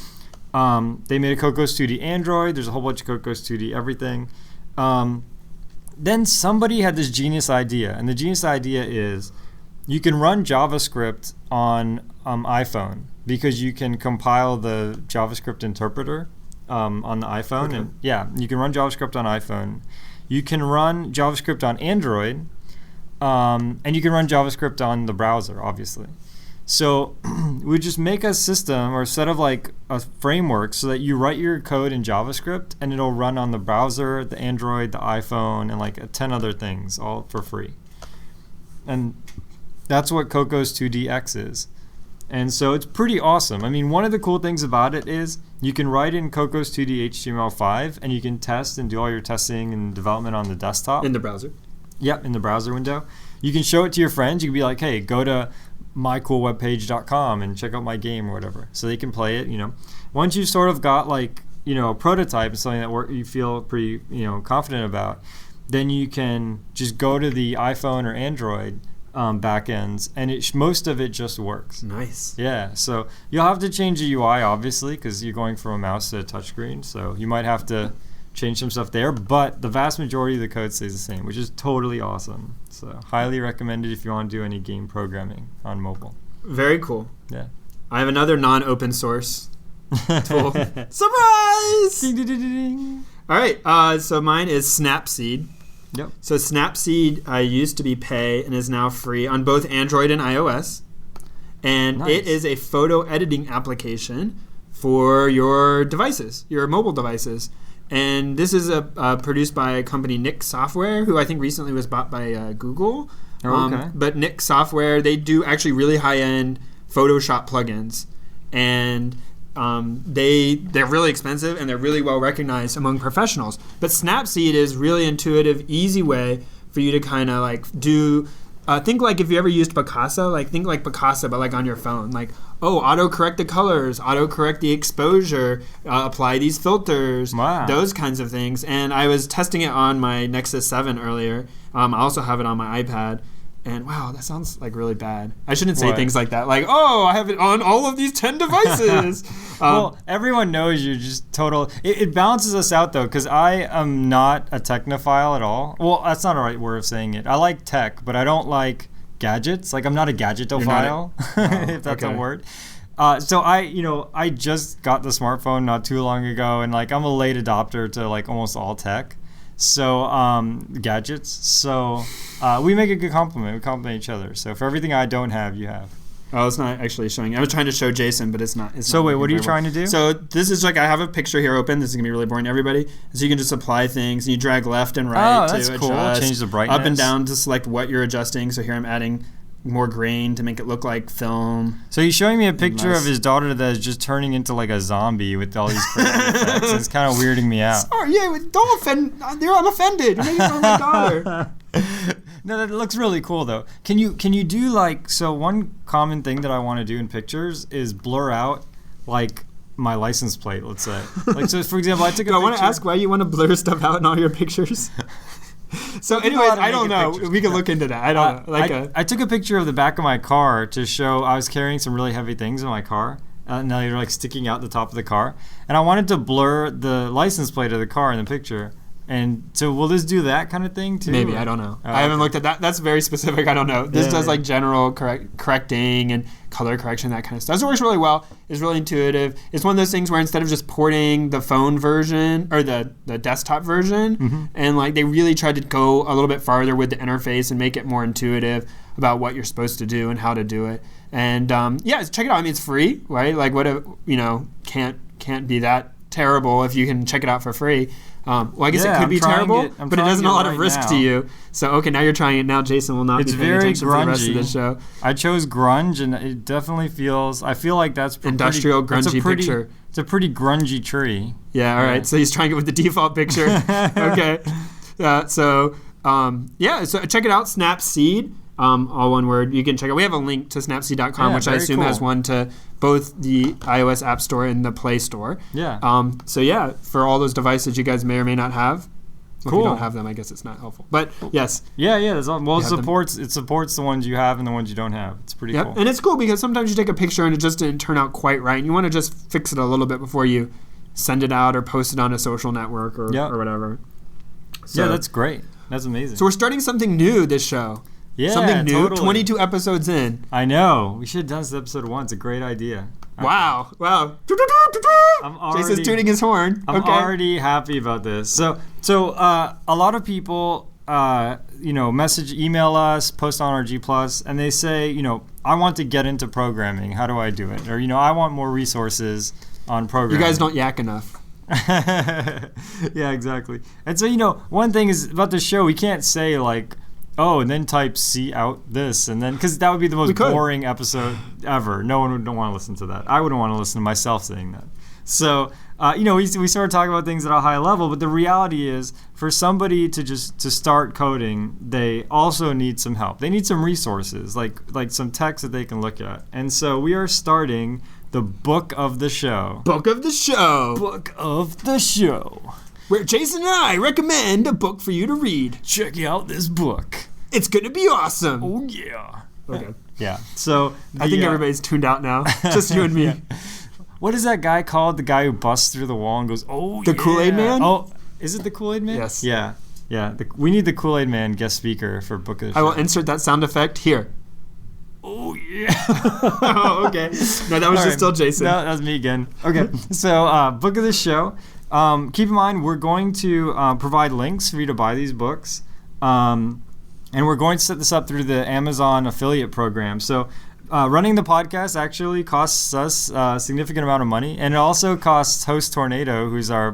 They made a Cocos 2D Android. There's a whole bunch of Cocos 2D everything. then somebody had this genius idea, and the genius idea is you can run JavaScript on iPhone because you can compile the JavaScript interpreter on the iPhone. Okay. And yeah, you can run JavaScript on iPhone. You can run JavaScript on Android, and you can run JavaScript on the browser, obviously. So we just make a system or a set of like a framework so that you write your code in JavaScript and it'll run on the browser, the Android, the iPhone, and like 10 other things, all for free. And that's what Cocos 2D-X is. And so it's pretty awesome. I mean, one of the cool things about it is you can write in Cocos 2D HTML5 and you can test and do all your testing and development on the desktop. In the browser. Yep, in the browser window. You can show it to your friends. You can be like, hey, go to mycoolwebpage.com and check out my game or whatever. So they can play it, Once you've sort of got like, a prototype and something that you feel pretty, confident about, then you can just go to the iPhone or Android backends, and most of it just works. Nice. Yeah, so you'll have to change the UI, obviously, because you're going from a mouse to a touchscreen. So you might have to change some stuff there, but the vast majority of the code stays the same, which is totally awesome. So highly recommended if you want to do any game programming on mobile. Very cool. Yeah. I have another non-open source tool. Surprise! Ding, ding, ding, ding. All right, so mine is Snapseed. Yep. So Snapseed used to be pay and is now free on both Android and iOS. And Nice. It is a photo editing application for your devices, your mobile devices. And this is produced by a company, Nick Software, who I think recently was bought by Google. Oh, okay. But Nick Software, they do actually really high-end Photoshop plugins. And they're really expensive and they're really well recognized among professionals. But Snapseed is really intuitive, easy way for you to kind of like do. Think like if you ever used Picasa, like think like Picasa, but like on your phone. Like, autocorrect the colors, autocorrect the exposure, apply these filters, Wow. those kinds of things. And I was testing it on my Nexus 7 earlier. I also have it on my iPad. And wow, that sounds like really bad. I shouldn't say What? things like that. Like, I have it on all of these 10 devices. Well, everyone knows you're just total. It balances us out though, because I am not a technophile at all. Well, that's not a right word of saying it. I like tech, but I don't like gadgets. Like I'm not a gadgetophile, if that's okay. a word. So I just got the smartphone not too long ago, and like I'm a late adopter to like almost all tech. So gadgets. So we make a good compliment. We compliment each other. So for everything I don't have, you have. Oh, it's not actually showing. I was trying to show Jason, but it's not. So wait, what are you trying to do? So this is like I have a picture here open. This is gonna be really boring to everybody. So you can just apply things, and you drag left and right that's to cool. adjust. Change the brightness. Up and down to select what you're adjusting. So here I'm adding more grain to make it look like film. So he's showing me a picture Unless- of his daughter that is just turning into like a zombie with all these crazy effects. It's kind of weirding me out. Sorry, don't offend. I'm offended. You're making fun of my daughter. No, that looks really cool though. Can you do like, so one common thing that I want to do in pictures is blur out like my license plate, let's say. Like, so for example, I took a Do picture. I want to ask why you want to blur stuff out in all your pictures? So People know anyways, how to I don't make know. pictures. We can look into that. I don't know. Like I took a picture of the back of my car to show I was carrying some really heavy things in my car. And they were like sticking out the top of the car. And I wanted to blur the license plate of the car in the picture. And so will this do that kind of thing too? Maybe, or? I don't know. Oh, I haven't okay. looked at that. That's very specific. I don't know. This Yeah, does yeah. like general correcting and color correction, that kind of stuff. So it works really well. It's really intuitive. It's one of those things where instead of just porting the phone version or the desktop version, and like they really tried to go a little bit farther with the interface and make it more intuitive about what you're supposed to do and how to do it. And check it out. I mean, it's free, right? Like can't be that terrible if you can check it out for free. Well, I guess it could I'm be trying terrible, it- I'm but it trying doesn't it a lot of right risk now. to you. So, okay, now you're trying it. Now Jason will not It's be paying very attention for the rest of the grungy. show. I chose grunge, and it definitely feels. I feel like that's Industrial grungy pretty, picture. It's a pretty grungy tree. Yeah, all right. Yeah. So he's trying it with the default picture. Okay. So check it out, Snapseed. All one word. You can check it. We have a link to snapseed.com, Yeah, which I very assume cool. has one to both the iOS App Store and the Play Store. Yeah. For all those devices you guys may or may not have. If Cool. you don't have them, I guess it's not helpful. But yes. Yeah. That's all. Well, You have them. it supports the ones you have and the ones you don't have. It's pretty Yep. cool. And it's cool because sometimes you take a picture and it just didn't turn out quite right. And you want to just fix it a little bit before you send it out or post it on a social network or Yep. whatever. So, Yeah, that's great. That's amazing. So we're starting something new this show. Yeah, something new. totally. 22 episodes in. I know. We should have done this episode 1. It's a great idea. Wow. Jason's tooting his horn. I'm already happy about this. So a lot of people, email us, post on our G+, and they say, I want to get into programming. How do I do it? Or, I want more resources on programming. You guys don't yak enough. Yeah, exactly. And so, one thing is about the show, we can't say like, oh, and then type C out this, and then, because that would be the most boring episode ever. No one would want to listen to that. I wouldn't want to listen to myself saying that. So, we started talking about things at a high level, but the reality is, for somebody to start coding, they also need some help. They need some resources, like some text that they can look at. And so we are starting the book of the show. Book of the show. Book of the show. Where Jason and I recommend a book for you to read. Check out this book. It's going to be awesome. Oh, yeah. Okay. Yeah. So I think everybody's tuned out now. Just you and me. Yeah. What is that guy called? The guy who busts through the wall and goes, oh, The Kool-Aid Man? Oh, is it the Kool-Aid Man? Yes. Yeah. Yeah. We need the Kool-Aid Man guest speaker for Book of the Show. I will insert that sound effect here. Oh, yeah. Oh, okay. No, that was just still Jason. No, that was me again. Okay. So, Book of the Show. Keep in mind, we're going to provide links for you to buy these books. And we're going to set this up through the Amazon affiliate program. So running the podcast actually costs us a significant amount of money. And it also costs Host Tornado, who's our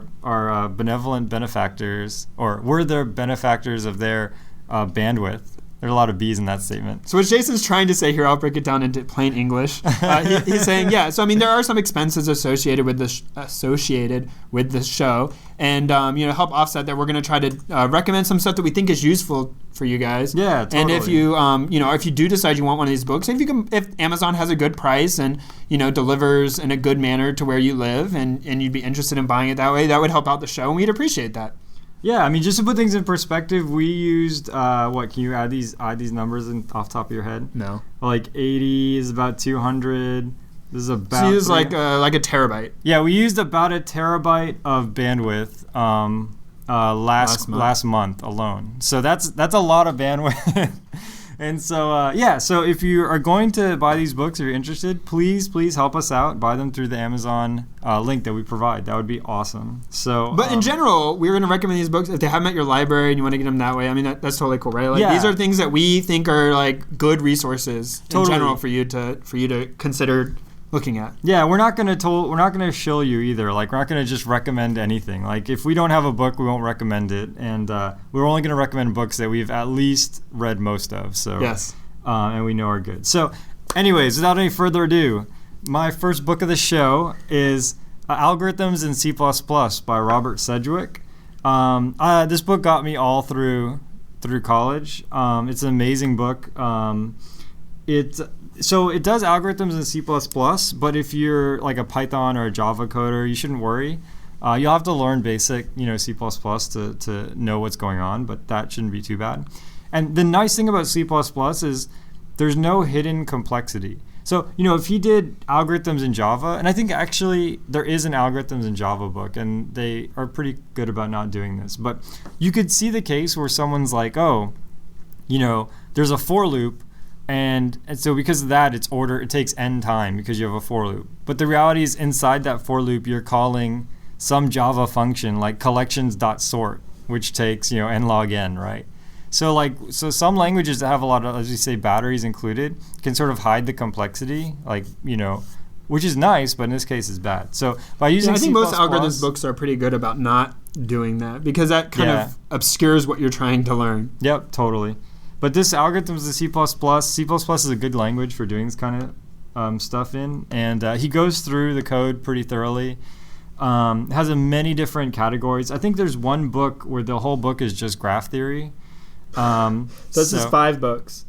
benevolent benefactors, or we're their benefactors of their bandwidth. There's a lot of B's in that statement. So what Jason's trying to say here, I'll break it down into plain English. He's saying, so there are some expenses associated with the show, and help offset that. We're going to try to recommend some stuff that we think is useful for you guys. Yeah, totally. And if you if you do decide you want one of these books, if Amazon has a good price and delivers in a good manner to where you live, and you'd be interested in buying it that way, that would help out the show, and we'd appreciate that. Yeah, I mean, just to put things in perspective, we used what? Can you add these numbers off the top of your head? No. Like 80 is about 200. This is about. So you use like a terabyte. Yeah, we used about a terabyte of bandwidth last month alone. So that's a lot of bandwidth. And so so if you are going to buy these books, if you're interested, please help us out. Buy them through the Amazon link that we provide. That would be awesome. So, but in general, we're going to recommend these books if they have them at your library and you want to get them that way. I mean, that's totally cool, right? Like these are things that we think are like good resources in general for you to consider looking at. Yeah, we're not gonna shill you either. Like, we're not gonna just recommend anything. Like, if we don't have a book, we won't recommend it, and we're only gonna recommend books that we've at least read most of. So yes, and we know are good. So, anyways, without any further ado, my first book of the show is Algorithms in C++ by Robert Sedgwick. This book got me all through college. It's an amazing book. So it does algorithms in C++, but if you're like a Python or a Java coder, you shouldn't worry. You'll have to learn basic, C++ to know what's going on, but that shouldn't be too bad. And the nice thing about C++ is there's no hidden complexity. So, if he did algorithms in Java, and I think actually there is an algorithms in Java book, and they are pretty good about not doing this, but you could see the case where someone's like, there's a for loop, and so because of that, it takes n time because you have a for loop. But the reality is inside that for loop, you're calling some Java function like collections.sort, which takes, n log n, right? So some languages that have a lot of, as we say, batteries included can sort of hide the complexity, which is nice, but in this case is bad. So by using I think C++, most algorithms books are pretty good about not doing that because that kind of obscures what you're trying to learn. Yep, totally. But this algorithms in C++, C++ is a good language for doing this kind of stuff in. And he goes through the code pretty thoroughly. Has many different categories. I think there's one book where the whole book is just graph theory. This is 5 books.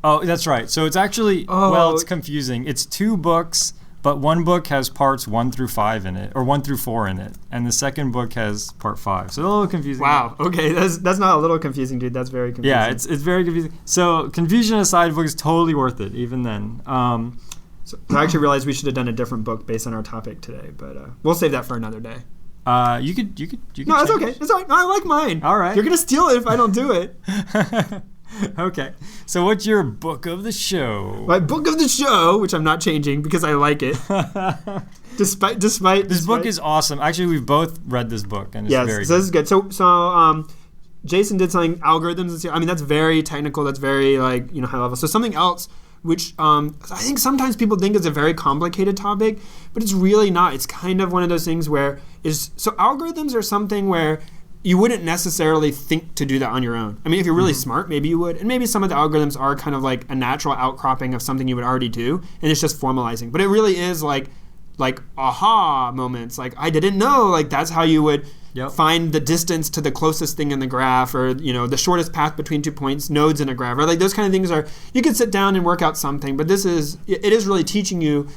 Oh, that's right. So it's actually, it's confusing. It's 2 books, but one book has parts 1 through 5 in it, or 1 through 4 in it, and the second book has part 5. So a little confusing. Wow. Okay, that's not a little confusing, dude. That's very confusing. Yeah, it's very confusing. So confusion aside, the book is totally worth it, even then. So I actually realized we should have done a different book based on our topic today, but we'll save that for another day. You could. No, that's change. okay. It's all right. No, I like mine. All right. You're gonna steal it if I don't do it. Okay. So what's your book of the show? My book of the show, which I'm not changing because I like it. Despite this book is awesome. Actually, we've both read this book, and it's very good. So this is good. So Jason did something algorithms. I mean, that's very technical. That's very high level. So something else, which I think sometimes people think is a very complicated topic, but it's really not. It's kind of one of those things where so algorithms are something where you wouldn't necessarily think to do that on your own. I mean, if you're really smart, maybe you would. And maybe some of the algorithms are kind of like a natural outcropping of something you would already do, and it's just formalizing. But it really is like aha moments. Like, I didn't know, like that's how you would find the distance to the closest thing in the graph, or the shortest path between 2 points, nodes in a graph, right? Like those kind of things you could sit down and work out something, but it is really teaching you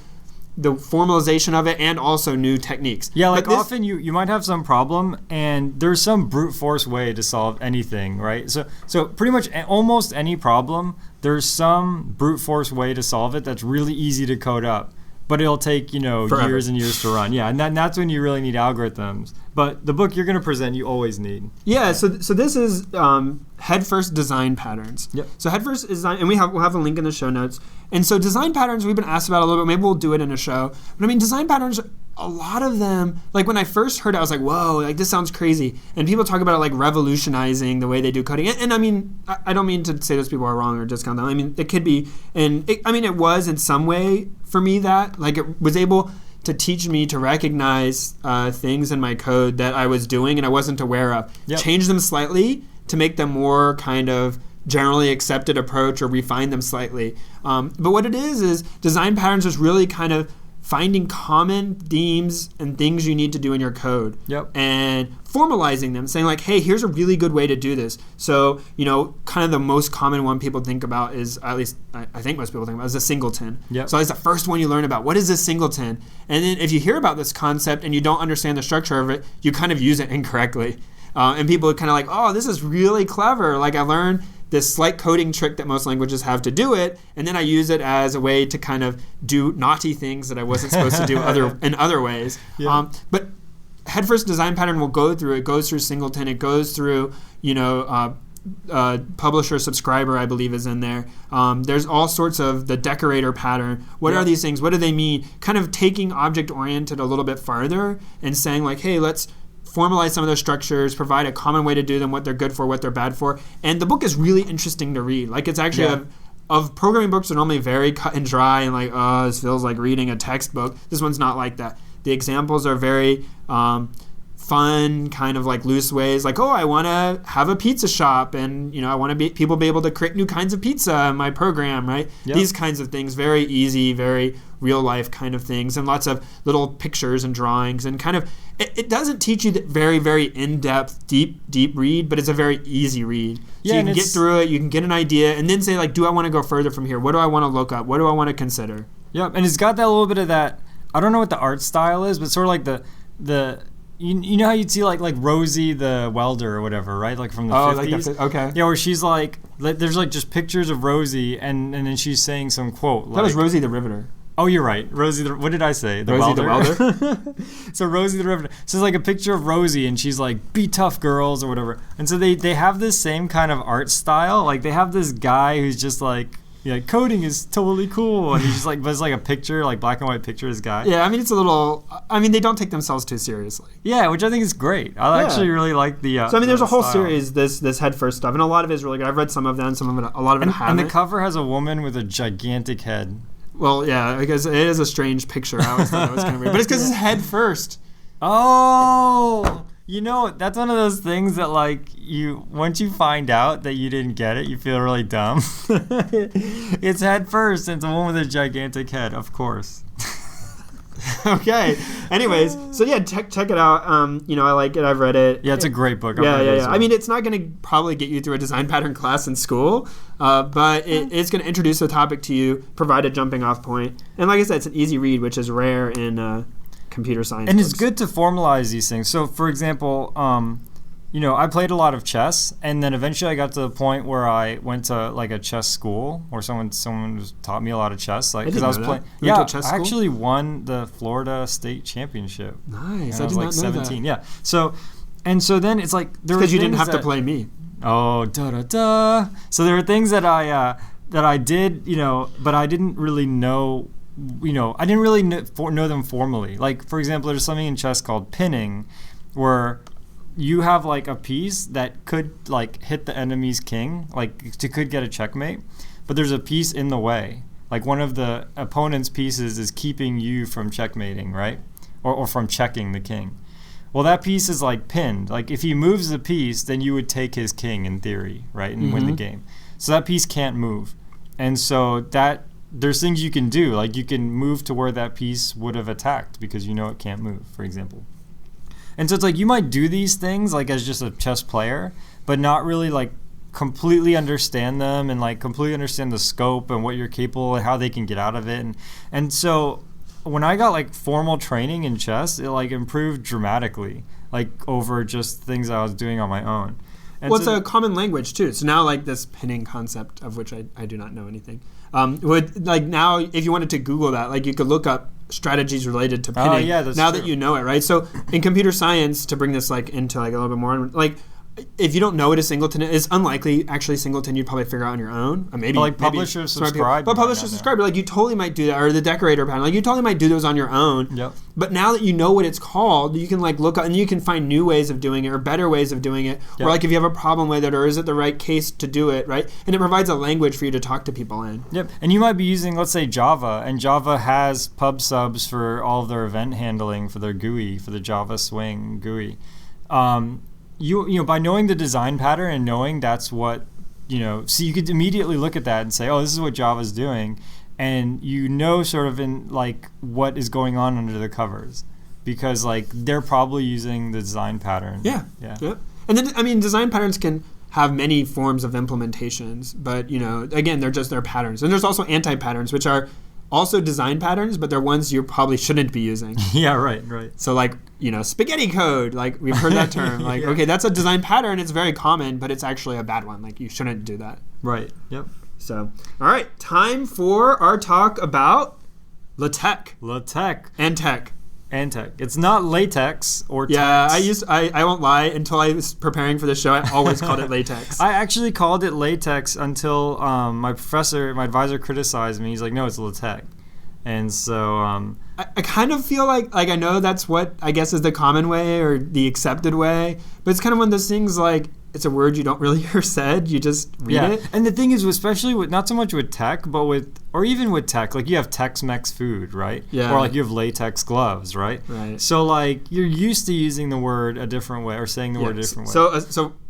the formalization of it and also new techniques. Yeah, like often you might have some problem and there's some brute force way to solve anything, right? So pretty much almost any problem, there's some brute force way to solve it that's really easy to code up. But it'll take, Forever. years and years to run. Yeah, and that's when you really need algorithms. But the book you're going to present, you always need. Yeah, so this is Headfirst Design Patterns. Yep. So Headfirst Design, and we'll have a link in the show notes. And so design patterns, we've been asked about a little bit. Maybe we'll do it in a show. But I mean, design patterns, a lot of them, like when I first heard it, I was like, whoa, like this sounds crazy. And people talk about it like revolutionizing the way they do coding. And I mean, I don't mean to say those people are wrong or discount them. I mean, it could be, and it was in some way for me that, like, it was able to teach me to recognize things in my code that I was doing and I wasn't aware of. Yep. Change them slightly to make them more kind of generally accepted approach, or refine them slightly. But what it is design patterns is really kind of finding common themes and things you need to do in your code. Yep. And formalizing them, saying like, hey, here's a really good way to do this. So, kind of the most common one people think about is, at least I think most people think about, is a singleton. Yep. So that's the first one you learn about. What is a singleton? And then if you hear about this concept and you don't understand the structure of it, you kind of use it incorrectly. And people are kind of like, oh, this is really clever. Like, I learned this slight coding trick that most languages have to do it, and then I use it as a way to kind of do naughty things that I wasn't supposed to do in other ways. Yeah. But Headfirst Design Pattern will go through. It goes through singleton. It goes through, publisher subscriber, I believe, is in there. There's all sorts of the decorator pattern. What are these things? What do they mean? Kind of taking object-oriented a little bit farther and saying like, hey, let's formalize some of those structures, provide a common way to do them, what they're good for, what they're bad for. And the book is really interesting to read. Like, it's actually of programming books are normally very cut and dry and like, oh, this feels like reading a textbook. This one's not like that. The examples are very fun, kind of like loose ways. Like, oh, I want to have a pizza shop, and I want to people be able to create new kinds of pizza in my program, right? Yep. These kinds of things, very easy, very real life kind of things, and lots of little pictures and drawings, and kind of it doesn't teach you that very, very in-depth, deep read, but it's a very easy read. So you can get through it, you can get an idea, and then say like, do I want to go further from here? What do I want to look up? What do I want to consider? Yep, and it's got that little bit of that. I don't know what the art style is, but sort of like the you know how you'd see like Rosie the welder or whatever, right? Like from the 50s. Like okay. Yeah, where she's like there's like just pictures of Rosie, and then she's saying some quote. That was Rosie the Riveter. Oh, you're right. Rosie what did I say? Rosie the welder. So Rosie the Riveter. So it's like a picture of Rosie, and she's like, be tough, girls, or whatever. And so they have this same kind of art style. Like, they have this guy who's just like, coding is totally cool. And he's just like, but it's like a picture, like black and white picture of this guy. Yeah, I mean, it's a little, they don't take themselves too seriously. Yeah, which I think is great. I actually really like the so, there's a whole style. series, this Headfirst stuff, and a lot of it is really good. I've read some of them, a lot of it I haven't. And the cover has a woman with a gigantic head. Well, yeah, because it is a strange picture. I always thought that was kind of weird. But it's because it's head first. Oh! That's one of those things that, like, once you find out that you didn't get it, you feel really dumb. It's head first, and it's a woman with a gigantic head, of course. Okay. Anyways, so yeah, check it out. I like it. I've read it. Yeah, it's a great book. Yeah. I mean, it's not going to probably get you through a design pattern class in school, but it's going to introduce the topic to you, provide a jumping off point. And like I said, it's an easy read, which is rare in computer science and books. It's good to formalize these things. So, for example, I played a lot of chess, and then eventually I got to the point where I went to like a chess school where someone taught me a lot of chess, like because I was playing. Yeah, I actually won the Florida State Championship. Nice. I was like 17. That. Yeah. So then it's like because you didn't have to play me. Oh, So there were things that I did, but I didn't really know. I didn't really know them formally. Like, for example, there's something in chess called pinning, where you have like a piece that could like hit the enemy's king, like could get a checkmate, but there's a piece in the way. Like one of the opponent's pieces is keeping you from checkmating, right? Or from checking the king. Well, that piece is like pinned. Like if he moves the piece, then you would take his king in theory, right, and win the game. So that piece can't move. And so there's things you can do. Like you can move to where that piece would have attacked because it can't move, for example. And so it's like you might do these things like as just a chess player, but not really like completely understand them and like completely understand the scope and what you're capable and how they can get out of it. And so when I got like formal training in chess, it like improved dramatically, like over just things I was doing on my own. And it's a common language too. So now like this pinning concept, of which I do not know anything, would like now if you wanted to Google that, like you could look up strategies related to pinning. Oh, yeah, that's now true. that you know it, right? So in computer science, to bring this like into like a little bit more, like if you don't know what a singleton is, unlikely actually singleton you'd probably figure out on your own. Or maybe like publisher subscribe. But publisher subscriber, like you totally might do that, or the decorator pattern, like you totally might do those on your own. Yep. But now that you know what it's called, you can like look up and you can find new ways of doing it or better ways of doing it. Yep. Or like if you have a problem with it, or is it the right case to do it, right? And it provides a language for you to talk to people in. Yep. And you might be using, let's say, Java, and Java has pub subs for all of their event handling for their GUI, for the Java Swing GUI. You by knowing the design pattern and knowing that's what, so you could immediately look at that and say, oh, this is what Java's doing, and sort of in like what is going on under the covers, because like they're probably using the design pattern. Yeah. And then design patterns can have many forms of implementations, but again, they're just their patterns. And there's also anti-patterns, which are also design patterns, but they're ones you probably shouldn't be using. Yeah, right. So like, spaghetti code, like we've heard that term. Like, yeah. Okay, that's a design pattern. It's very common, but it's actually a bad one. Like you shouldn't do that. Right. Yep. So, all right, time for our talk about LaTeX. And tech. It's not LaTeX or text. Yeah, I won't lie. Until I was preparing for the show, I always called it LaTeX. I actually called it LaTeX until my advisor criticized me. He's like, no, it's LaTeX. And so I kind of feel like I know that's what I guess is the common way or the accepted way, but it's kind of one of those things like it's a word you don't really hear said. You just read it. And the thing is, especially with not so much with tech, but even with tech, like you have Tex-Mex food, right? Yeah. Or like you have latex gloves, right? Right. So like you're used to using the word a different way or saying the word a different way.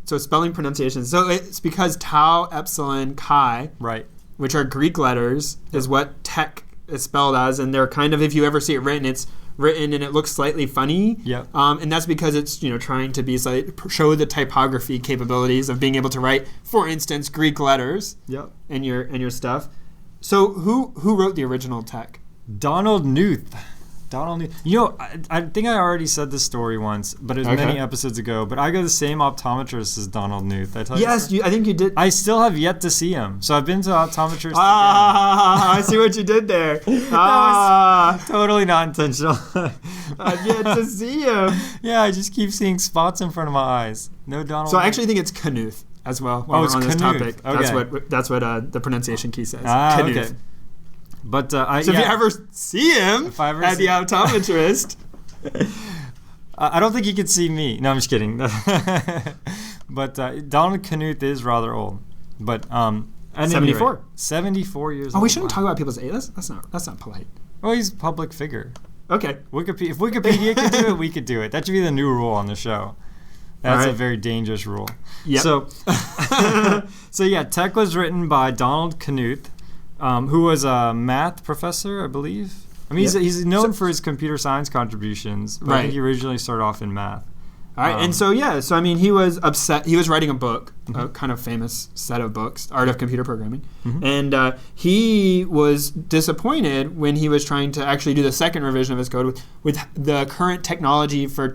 So spelling pronunciation. So it's because tau, epsilon, chi, right, which are Greek letters, is what tech is spelled as, and they're kind of, if you ever see it written, it's written and it looks slightly funny. Yeah. And that's because it's trying to be show the typography capabilities of being able to write, for instance, Greek letters. Yep. in your stuff. So who wrote the original tech? Donald Knuth. I think I already said this story once, but it was many episodes ago. But I go to the same optometrist as Donald Knuth. Did I tell you? Yes, I think you did. I still have yet to see him. So I've been to optometrist. I see what you did there. Totally not intentional. I've yet to see him. Yeah, I just keep seeing spots in front of my eyes. No Donald. So I actually think it's Knuth as well. While we're on this topic. Okay. That's what the pronunciation key says. Knuth. Okay. But so if you ever see him at the optometrist, I don't think he could see me. No, I'm just kidding. But Donald Knuth is rather old. But 74. 74 years old. Oh, we shouldn't talk about people's age. That's not polite. Well, he's a public figure. Okay. If Wikipedia could do it, we could do it. That should be the new rule on the show. That's a very dangerous rule. Yep. So yeah, tech was written by Donald Knuth. Who was a math professor, I believe. I mean, he's known for his computer science contributions, but I think he originally started off in math. All right, and so I mean, he was upset. He was writing a book, a kind of famous set of books, Art of Computer Programming, and he was disappointed when he was trying to actually do the second revision of his code with the current technology for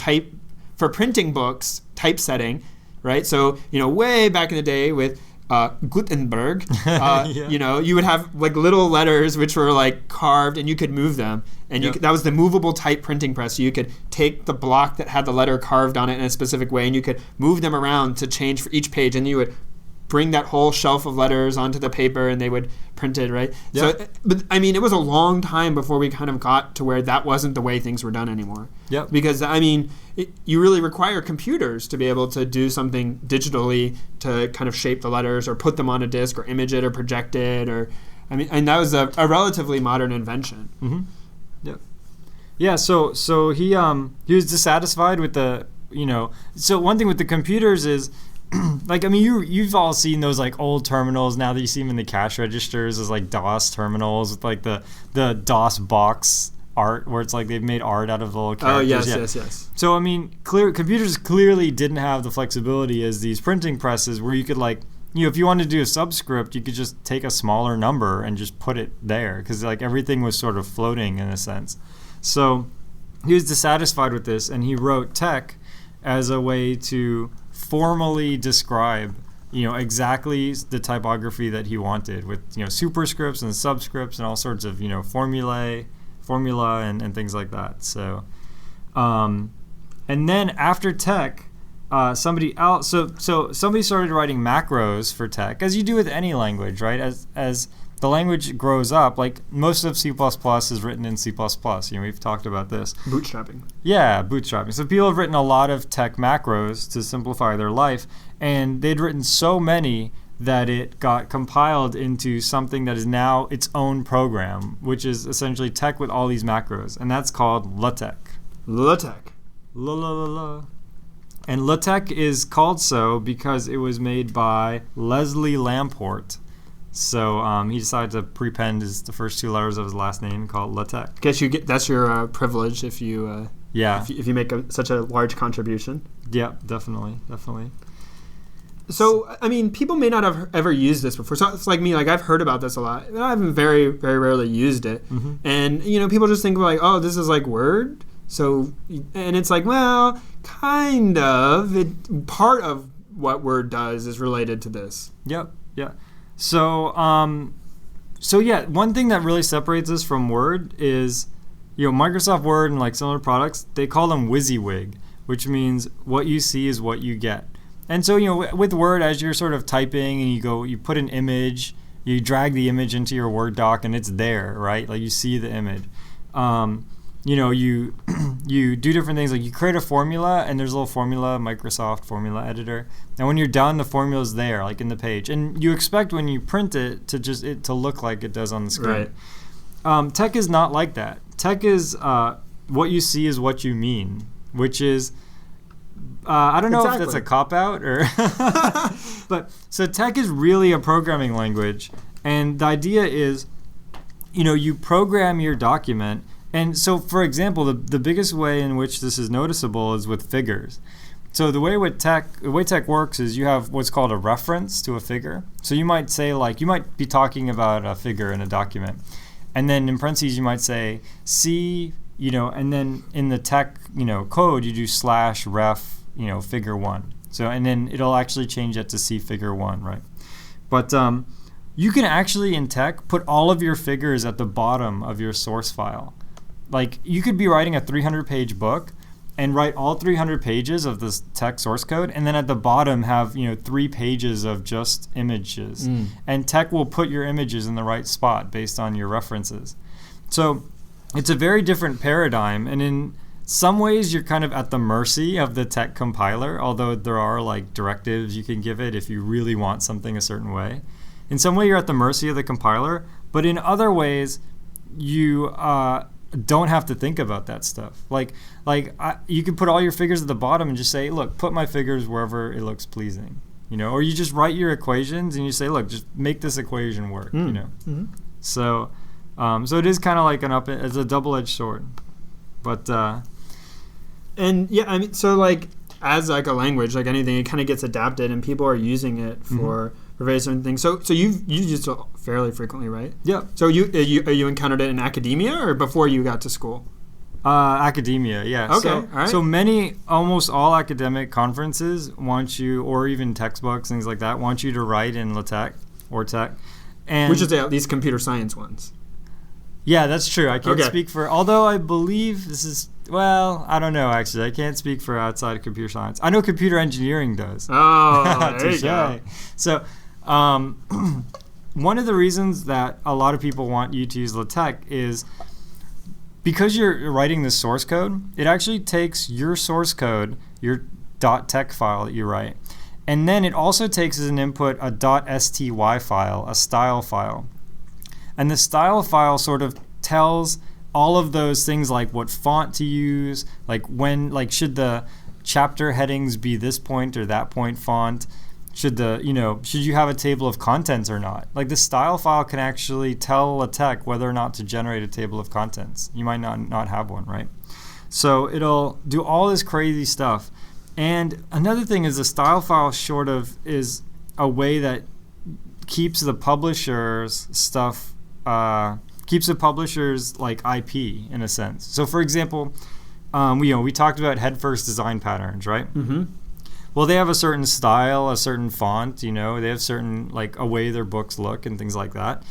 printing books, typesetting. right? So, way back in the day with Gutenberg, you would have like little letters which were like carved and you could move them. And that was the movable type printing press. So you could take the block that had the letter carved on it in a specific way and you could move them around to change for each page. And you would bring that whole shelf of letters onto the paper and they would print it, right? Yep. So, but I mean, it was a long time before we kind of got to where that wasn't the way things were done anymore. Yep. Because, I mean, you really require computers to be able to do something digitally to kind of shape the letters or put them on a disk or image it or project it and that was a relatively modern invention. Mm-hmm. Yep. Yeah, so he was dissatisfied with the, so one thing with the computers is, like, I mean, you've all seen those like old terminals now that you see them in the cash registers as like DOS terminals with like the DOS box art where it's like they've made art out of little characters. Yes. So I mean, computers clearly didn't have the flexibility as these printing presses where you could like, if you wanted to do a subscript, you could just take a smaller number and just put it there because like everything was sort of floating in a sense. So he was dissatisfied with this and he wrote TeX as a way to formally describe, exactly the typography that he wanted with, superscripts and subscripts and all sorts of, formula and things like that. So, and then after TeX, somebody started writing macros for TeX, as you do with any language, right? As the language grows up, like most of C++ is written in C++. We've talked about this. Bootstrapping. Yeah, bootstrapping. So people have written a lot of TeX macros to simplify their life, and they'd written so many that it got compiled into something that is now its own program, which is essentially TeX with all these macros, and that's called LaTeX. LaTeX. La. And LaTeX is called so because it was made by Leslie Lamport. So he decided to prepend the first two letters of his last name, called LaTeX. Guess that's your privilege if you if you make such a large contribution. Yeah, definitely. So I mean, people may not have ever used this before. So it's like me, like I've heard about this a lot. I haven't very, very rarely used it, and people just think like, oh, this is like Word. So and it's like, well, kind of. Part of what Word does is related to this. Yep. Yeah. So, one thing that really separates us from Word is, Microsoft Word and like similar products, they call them WYSIWYG, which means what you see is what you get. And so, with Word, as you're sort of typing and you put an image, you drag the image into your Word doc and it's there, right? Like you see the image. You do different things, like you create a formula and there's a little formula, Microsoft formula editor, and when you're done the formula's there like in the page, and you expect when you print it to look like it does on the screen. Right. TeX is not like that. TeX is what you see is what you mean, which is I don't know if that's a cop-out or but so TeX is really a programming language, and the idea is you program your document. And so, for example, the biggest way in which this is noticeable is with figures. So the way TeX works is you have what's called a reference to a figure. So you might say, like, you might be talking about a figure in a document, and then in parentheses you might say C, and then in the TeX code you do /ref figure 1. So and then it'll actually change that to C figure 1, right? But you can actually in TeX put all of your figures at the bottom of your source file. Like, you could be writing a 300-page book and write all 300 pages of this TeX source code, and then at the bottom have 3 pages of just images. And TeX will put your images in the right spot based on your references. So it's a very different paradigm, and in some ways you're kind of at the mercy of the TeX compiler, although there are like directives you can give it if you really want something a certain way. In some way you're at the mercy of the compiler, but in other ways you don't have to think about that stuff. You can put all your figures at the bottom and just say, look, put my figures wherever it looks pleasing, or you just write your equations and you say, look, just make this equation work, So, so it is kind of like it's a double-edged sword, but and yeah, I mean, so like as like a language, like anything, it kind of gets adapted and people are using it for various different things. So you've used it fairly frequently, right? Yeah. So you encountered it in academia or before you got to school? Academia, yeah. Okay, So, all right. so almost all academic conferences want you, or even textbooks, things like that, want you to write in LaTeX or Tech. And Which is these computer science ones. yeah, that's true. I can't Okay. speak for, although I believe this is, well, I don't know actually. I can't speak for outside of computer science. I know computer engineering does. Oh, there you Touche. go. So, one of the reasons that a lot of people want you to use LaTeX is because you're writing this source code, it actually takes your source code, your .tex file that you write, and then it also takes as an input a .sty file, a style file. And the style file sort of tells all of those things like what font to use, like should the chapter headings be this point or that point font? Should you have a table of contents or not? Like the style file can actually tell LaTeX whether or not to generate a table of contents. You might not have one, right? So it'll do all this crazy stuff. And another thing is the style file sort of is a way that keeps the publisher's stuff, keeps the publisher's like IP in a sense. So for example, we talked about head first design patterns, right? Mm-hmm. Well, they have a certain style, a certain font, they have certain, like, a way their books look and things like that.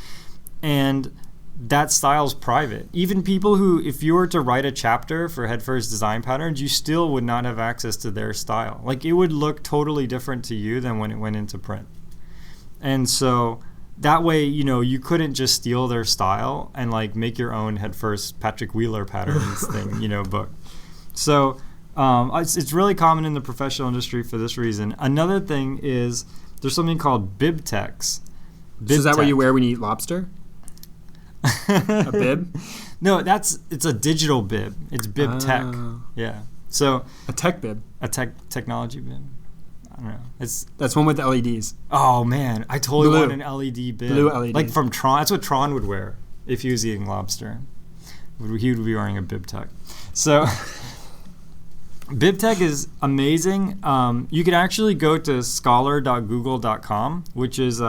And that style's private. Even people who, if you were to write a chapter for Head First Design Patterns, you still would not have access to their style. Like, it would look totally different to you than when it went into print. And so that way, you couldn't just steal their style and, like, make your own Head First Patrick Wheeler patterns thing, book. So it's really common in the professional industry for this reason. Another thing is there's something called BibTeX. So is that what you wear when you eat lobster? A bib? No, it's a digital bib. It's BibTeX. Oh. Yeah. So a tech bib. A technology bib. I don't know. That's one with LEDs. Oh man, I totally Blue. want an LED bib. Blue LED. Like from Tron. That's what Tron would wear if he was eating lobster. He would be wearing a BibTeX. So BibTeX is amazing. You can actually go to scholar.google.com, which is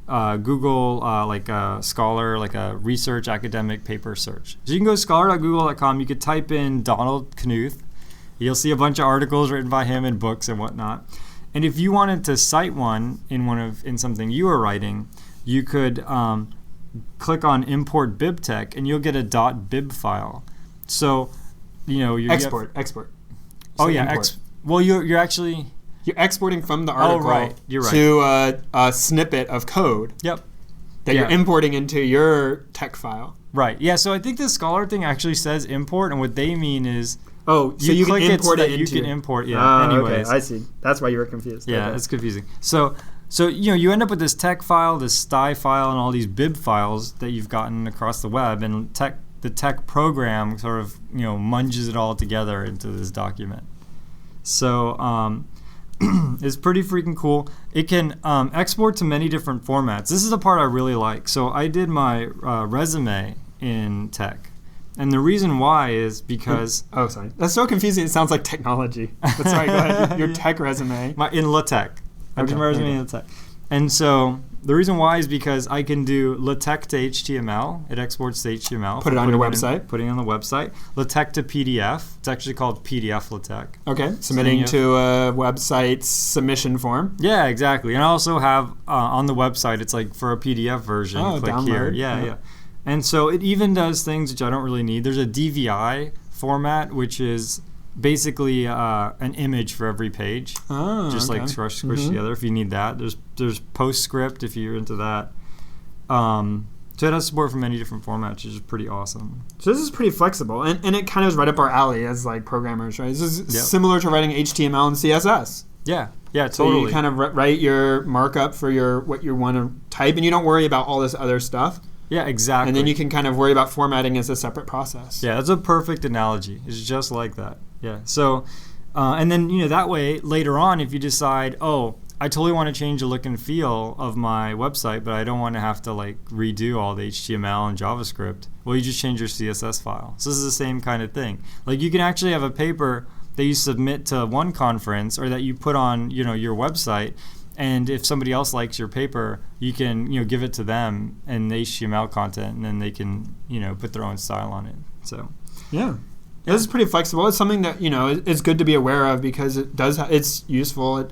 Google like a scholar, like a research academic paper search. So you can go to scholar.google.com. You could type in Donald Knuth. You'll see a bunch of articles written by him in books and whatnot. And if you wanted to cite one in something you were writing, you could click on import BibTeX and you'll get a .bib file. So you export. Oh yeah, you're actually you're exporting from the article right. You're right. to a snippet of code. Yep. That you're importing into your tech file. Right. Yeah. So I think the Scholar thing actually says import, and what they mean is so you can import it into. You can import. Yeah. Anyways. Okay, I see. That's why you were confused. Yeah, okay. It's confusing. So you end up with this tech file, this sty file, and all these bib files that you've gotten across the web, and the tech program sort of munges it all together into this document. So it's pretty freaking cool. It can export to many different formats. This is the part I really like. So I did my resume in tech. And the reason why is because... Oh, sorry. That's so confusing. It sounds like technology. But sorry, go ahead. Your tech resume. In LaTeX. I did my resume in LaTeX. And so the reason why is because I can do LaTeX to HTML. It exports to HTML. Put it on your website. Putting it on the website. LaTeX to PDF. It's actually called PDF LaTeX. Okay. Submitting to a website submission form. Yeah, exactly. And I also have on the website, it's like for a PDF version. Click download. Here. Yeah. And so it even does things which I don't really need. There's a DVI format, which is basically an image for every page. Just like squished together if you need that. There's PostScript if you're into that. So it has support for many different formats, which is pretty awesome. So this is pretty flexible, and it kind of is right up our alley as like programmers, right? This is similar to writing HTML and CSS. Yeah, totally. So you kind of write your markup for what you want to type, and you don't worry about all this other stuff. Yeah, exactly. And then you can kind of worry about formatting as a separate process. Yeah, that's a perfect analogy. It's just like that. Yeah. So, and then that way later on, if you decide, I totally want to change the look and feel of my website, but I don't want to have to like redo all the HTML and JavaScript. Well, you just change your CSS file. So this is the same kind of thing. Like you can actually have a paper that you submit to one conference or that you put on your website. And if somebody else likes your paper, you can give it to them and the HTML content, and then they can put their own style on it. So yeah, This is pretty flexible. It's something that, it's good to be aware of because it's useful.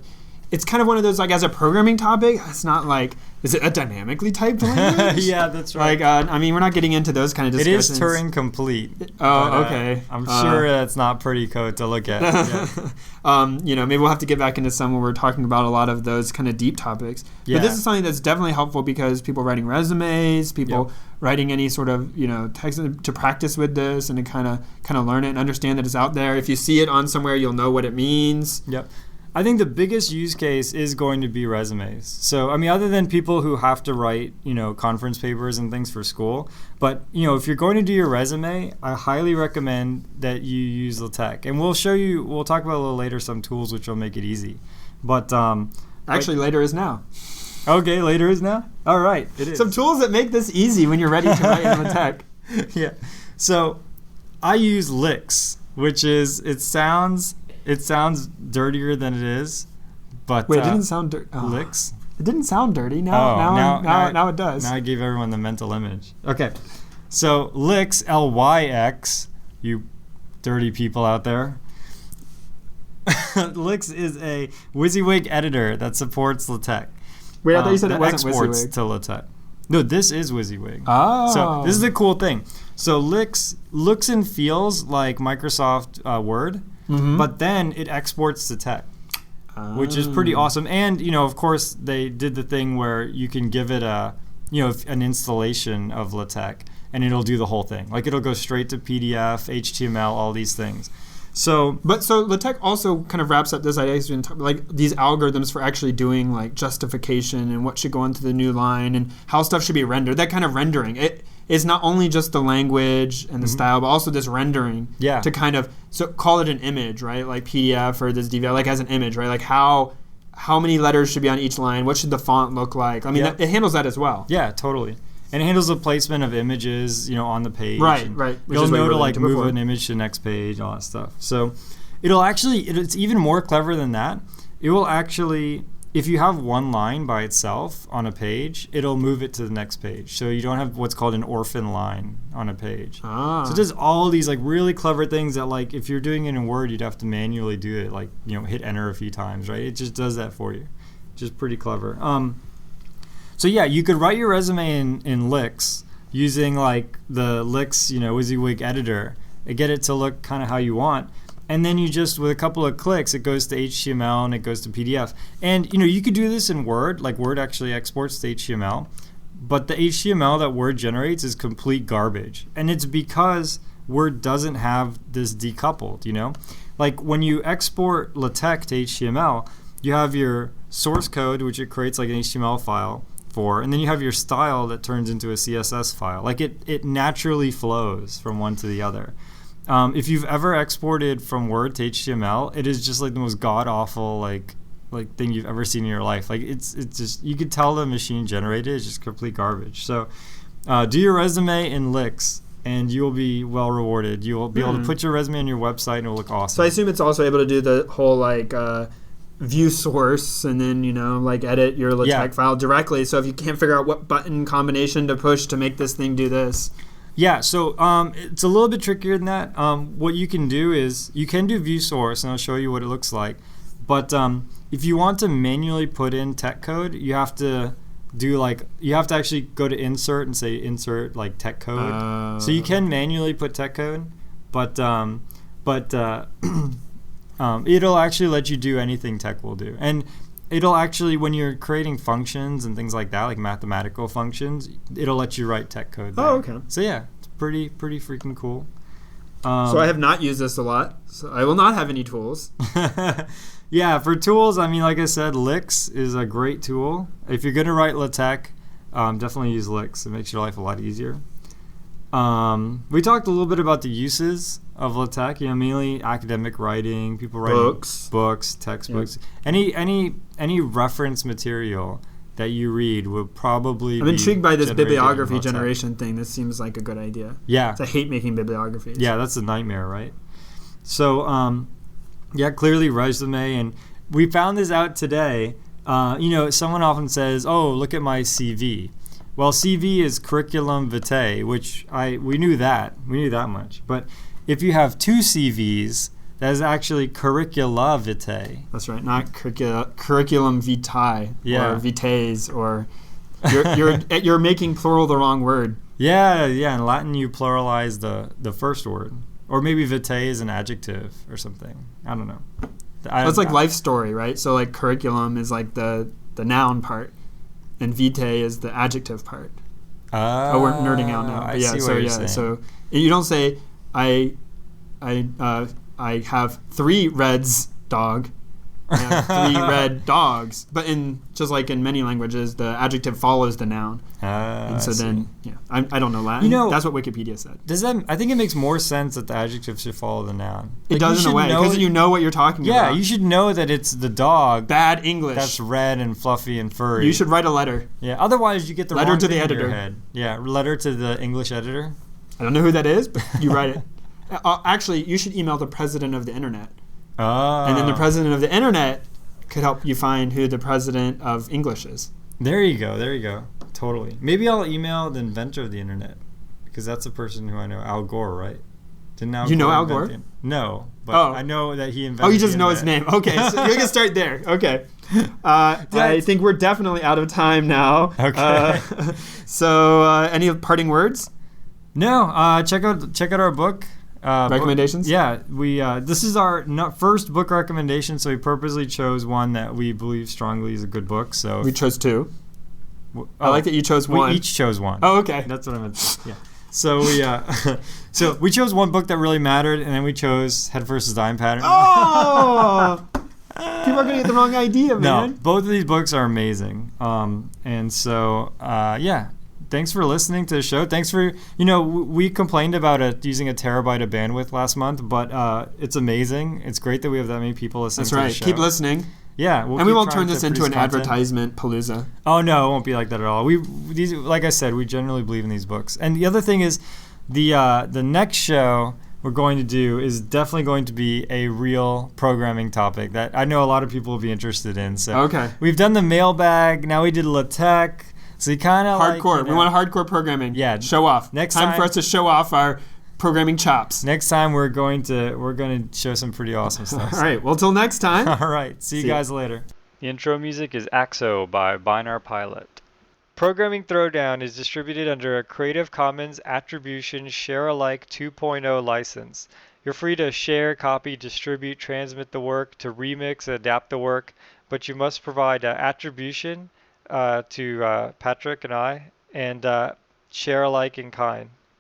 It's kind of one of those, like, as a programming topic, it's not like, is it a dynamically typed language? Yeah, that's right. Like, we're not getting into those kind of discussions. It is Turing complete. Okay. I'm sure that's not pretty code to look at. Yeah. Maybe we'll have to get back into some where we're talking about a lot of those kind of deep topics. Yeah. But this is something that's definitely helpful because people writing resumes, people writing any sort of, text to practice with this and to kind of learn it and understand that it's out there. If you see it on somewhere, you'll know what it means. Yep. I think the biggest use case is going to be resumes. So, other than people who have to write, conference papers and things for school, but, if you're going to do your resume, I highly recommend that you use LaTeX. And we'll talk about a little later some tools which will make it easy. But actually, later is now. Okay, later is now? All right, it is. Some tools that make this easy when you're ready to write in LaTeX. Yeah. So, I use LaTeX, which is, it sounds dirtier than it is, but wait, it didn't sound dirty. LaTeX. It didn't sound dirty. Now it does. Now I gave everyone the mental image. Okay, so LaTeX, LYX, you dirty people out there. LaTeX is a WYSIWYG editor that supports LaTeX. Wait, I thought you said it wasn't exports WYSIWYG. to LaTeX. No, this is WYSIWYG. Oh. So this is the cool thing. So LaTeX looks and feels like Microsoft Word. Mm-hmm. But then it exports to text, which is pretty awesome. And, of course, they did the thing where you can give it an installation of LaTeX, and it'll do the whole thing. Like, it'll go straight to PDF, HTML, all these things. So LaTeX also kind of wraps up this idea, like these algorithms for actually doing, like, justification and what should go into the new line and how stuff should be rendered. That kind of rendering. It's not only just the language and the style, but also this rendering to kind of call it an image, right? Like PDF or this DVI, like as an image, right? Like how many letters should be on each line? What should the font look like? It handles that as well. Yeah, totally. And it handles the placement of images, on the page. Right. You'll know to like move an image to the next page, all that stuff. So it's even more clever than that. It will actually, if you have one line by itself on a page, it'll move it to the next page. So you don't have what's called an orphan line on a page. So it does all these like really clever things that, like, if you're doing it in Word, you'd have to manually do it, like, hit enter a few times, right? It just does that for you, which is pretty clever. So yeah, you could write your resume in LaTeX using like the LaTeX, WYSIWYG editor and get it to look kind of how you want. And then you just, with a couple of clicks, it goes to HTML and it goes to PDF. And, you could do this in Word. Like, Word actually exports to HTML. But the HTML that Word generates is complete garbage. And it's because Word doesn't have this decoupled, Like, when you export LaTeX to HTML, you have your source code, which it creates like an HTML file for. And then you have your style that turns into a CSS file. Like, it naturally flows from one to the other. If you've ever exported from Word to HTML, it is just like the most god-awful like thing you've ever seen in your life. Like, it's just, you could tell the machine generated. It's just complete garbage. So do your resume in LaTeX and you will be well rewarded. You will be able to put your resume on your website and it will look awesome. So I assume it's also able to do the whole like view source and then, like edit your LaTeX file directly. So if you can't figure out what button combination to push to make this thing do this. Yeah, so it's a little bit trickier than that. What you can do is you can do view source, and I'll show you what it looks like. But if you want to manually put in tech code, you have to actually go to insert and say insert like tech code. So you can manually put tech code, but it'll actually let you do anything tech will do. And it'll actually, when you're creating functions and things like that, like mathematical functions, it'll let you write tech code there. Oh, okay. So yeah, it's pretty freaking cool. So I have not used this a lot, so I will not have any tools. Yeah, for tools, like I said, LaTeX is a great tool. If you're going to write LaTeX, definitely use LaTeX. It makes your life a lot easier. We talked a little bit about the uses of LaTeX, mainly academic writing, people writing books, textbooks. Yep. Any reference material that you read would probably I'm intrigued by this bibliography generation thing. This seems like a good idea. Yeah. I hate making bibliographies. Yeah, that's a nightmare, right? So, clearly resume. And we found this out today. Someone often says, oh, look at my CV. Well, CV is curriculum vitae, which we knew that. We knew that much. But if you have two CVs, that is actually curricula vitae. That's right, not curriculum vitae or vites, or you're making plural the wrong word. Yeah. In Latin you pluralize the first word, or maybe vitae is an adjective or something. I don't know. That's like life story, right? So like curriculum is like the noun part, and vitae is the adjective part. Oh, we're nerding out now. I see what you're saying. So you don't say I have 3 Reds dog. I have 3 red dogs. But in just like in many languages, the adjective follows the noun. And so then, I don't know Latin. That's what Wikipedia said. I think it makes more sense that the adjective should follow the noun. It does in a way, because you know what you're talking about. Yeah, you should know that it's the dog. Bad English. That's red and fluffy and furry. You should write a letter. Yeah, otherwise you get the letter wrong to thing the editor. in your head. Yeah, letter to the English editor. I don't know who that is, but you write it. Actually, you should email the president of the internet. Oh. And then the president of the internet could help you find who the president of English is. There you go. Totally. Maybe I'll email the inventor of the internet, because that's a person who I know, Al Gore, right? Didn't Al Gore know Al Gore? No, but I know that he invented. Oh, you just know his name. Okay, so you can start there. Okay. I think we're definitely out of time now. Okay. So, any parting words? No. Check out our book. Recommendations? We this is our first book recommendation, so we purposely chose one that we believe strongly is a good book. So we chose 2. I like that you chose one. We each chose one. Oh, okay. That's what I meant. Yeah. So we chose one book that really mattered, and then we chose Head versus Dime Pattern. Oh, people are gonna get the wrong idea, man. No, both of these books are amazing. And so thanks for listening to the show. Thanks for, we complained about it using a terabyte of bandwidth last month, but it's amazing. It's great that we have that many people listening to the show. That's right. Keep listening. Yeah. And we won't turn this into an advertisement palooza. Oh, no, it won't be like that at all. Like I said, we generally believe in these books. And the other thing is, the next show we're going to do is definitely going to be a real programming topic that I know a lot of people will be interested in. So okay. We've done the mailbag. Now we did LaTeX. So you kind of hardcore. We want hardcore programming. Yeah. Show off. Next time for us to show off our programming chops. Next time we're going to show some pretty awesome stuff. All right. Well, till next time. All right. See you guys later. The intro music is Axo by Binar Pilot. Programming Throwdown is distributed under a Creative Commons Attribution Share Alike 2.0 license. You're free to share, copy, distribute, transmit the work, to remix, adapt the work, but you must provide attribution to Patrick and I, and share alike in kind.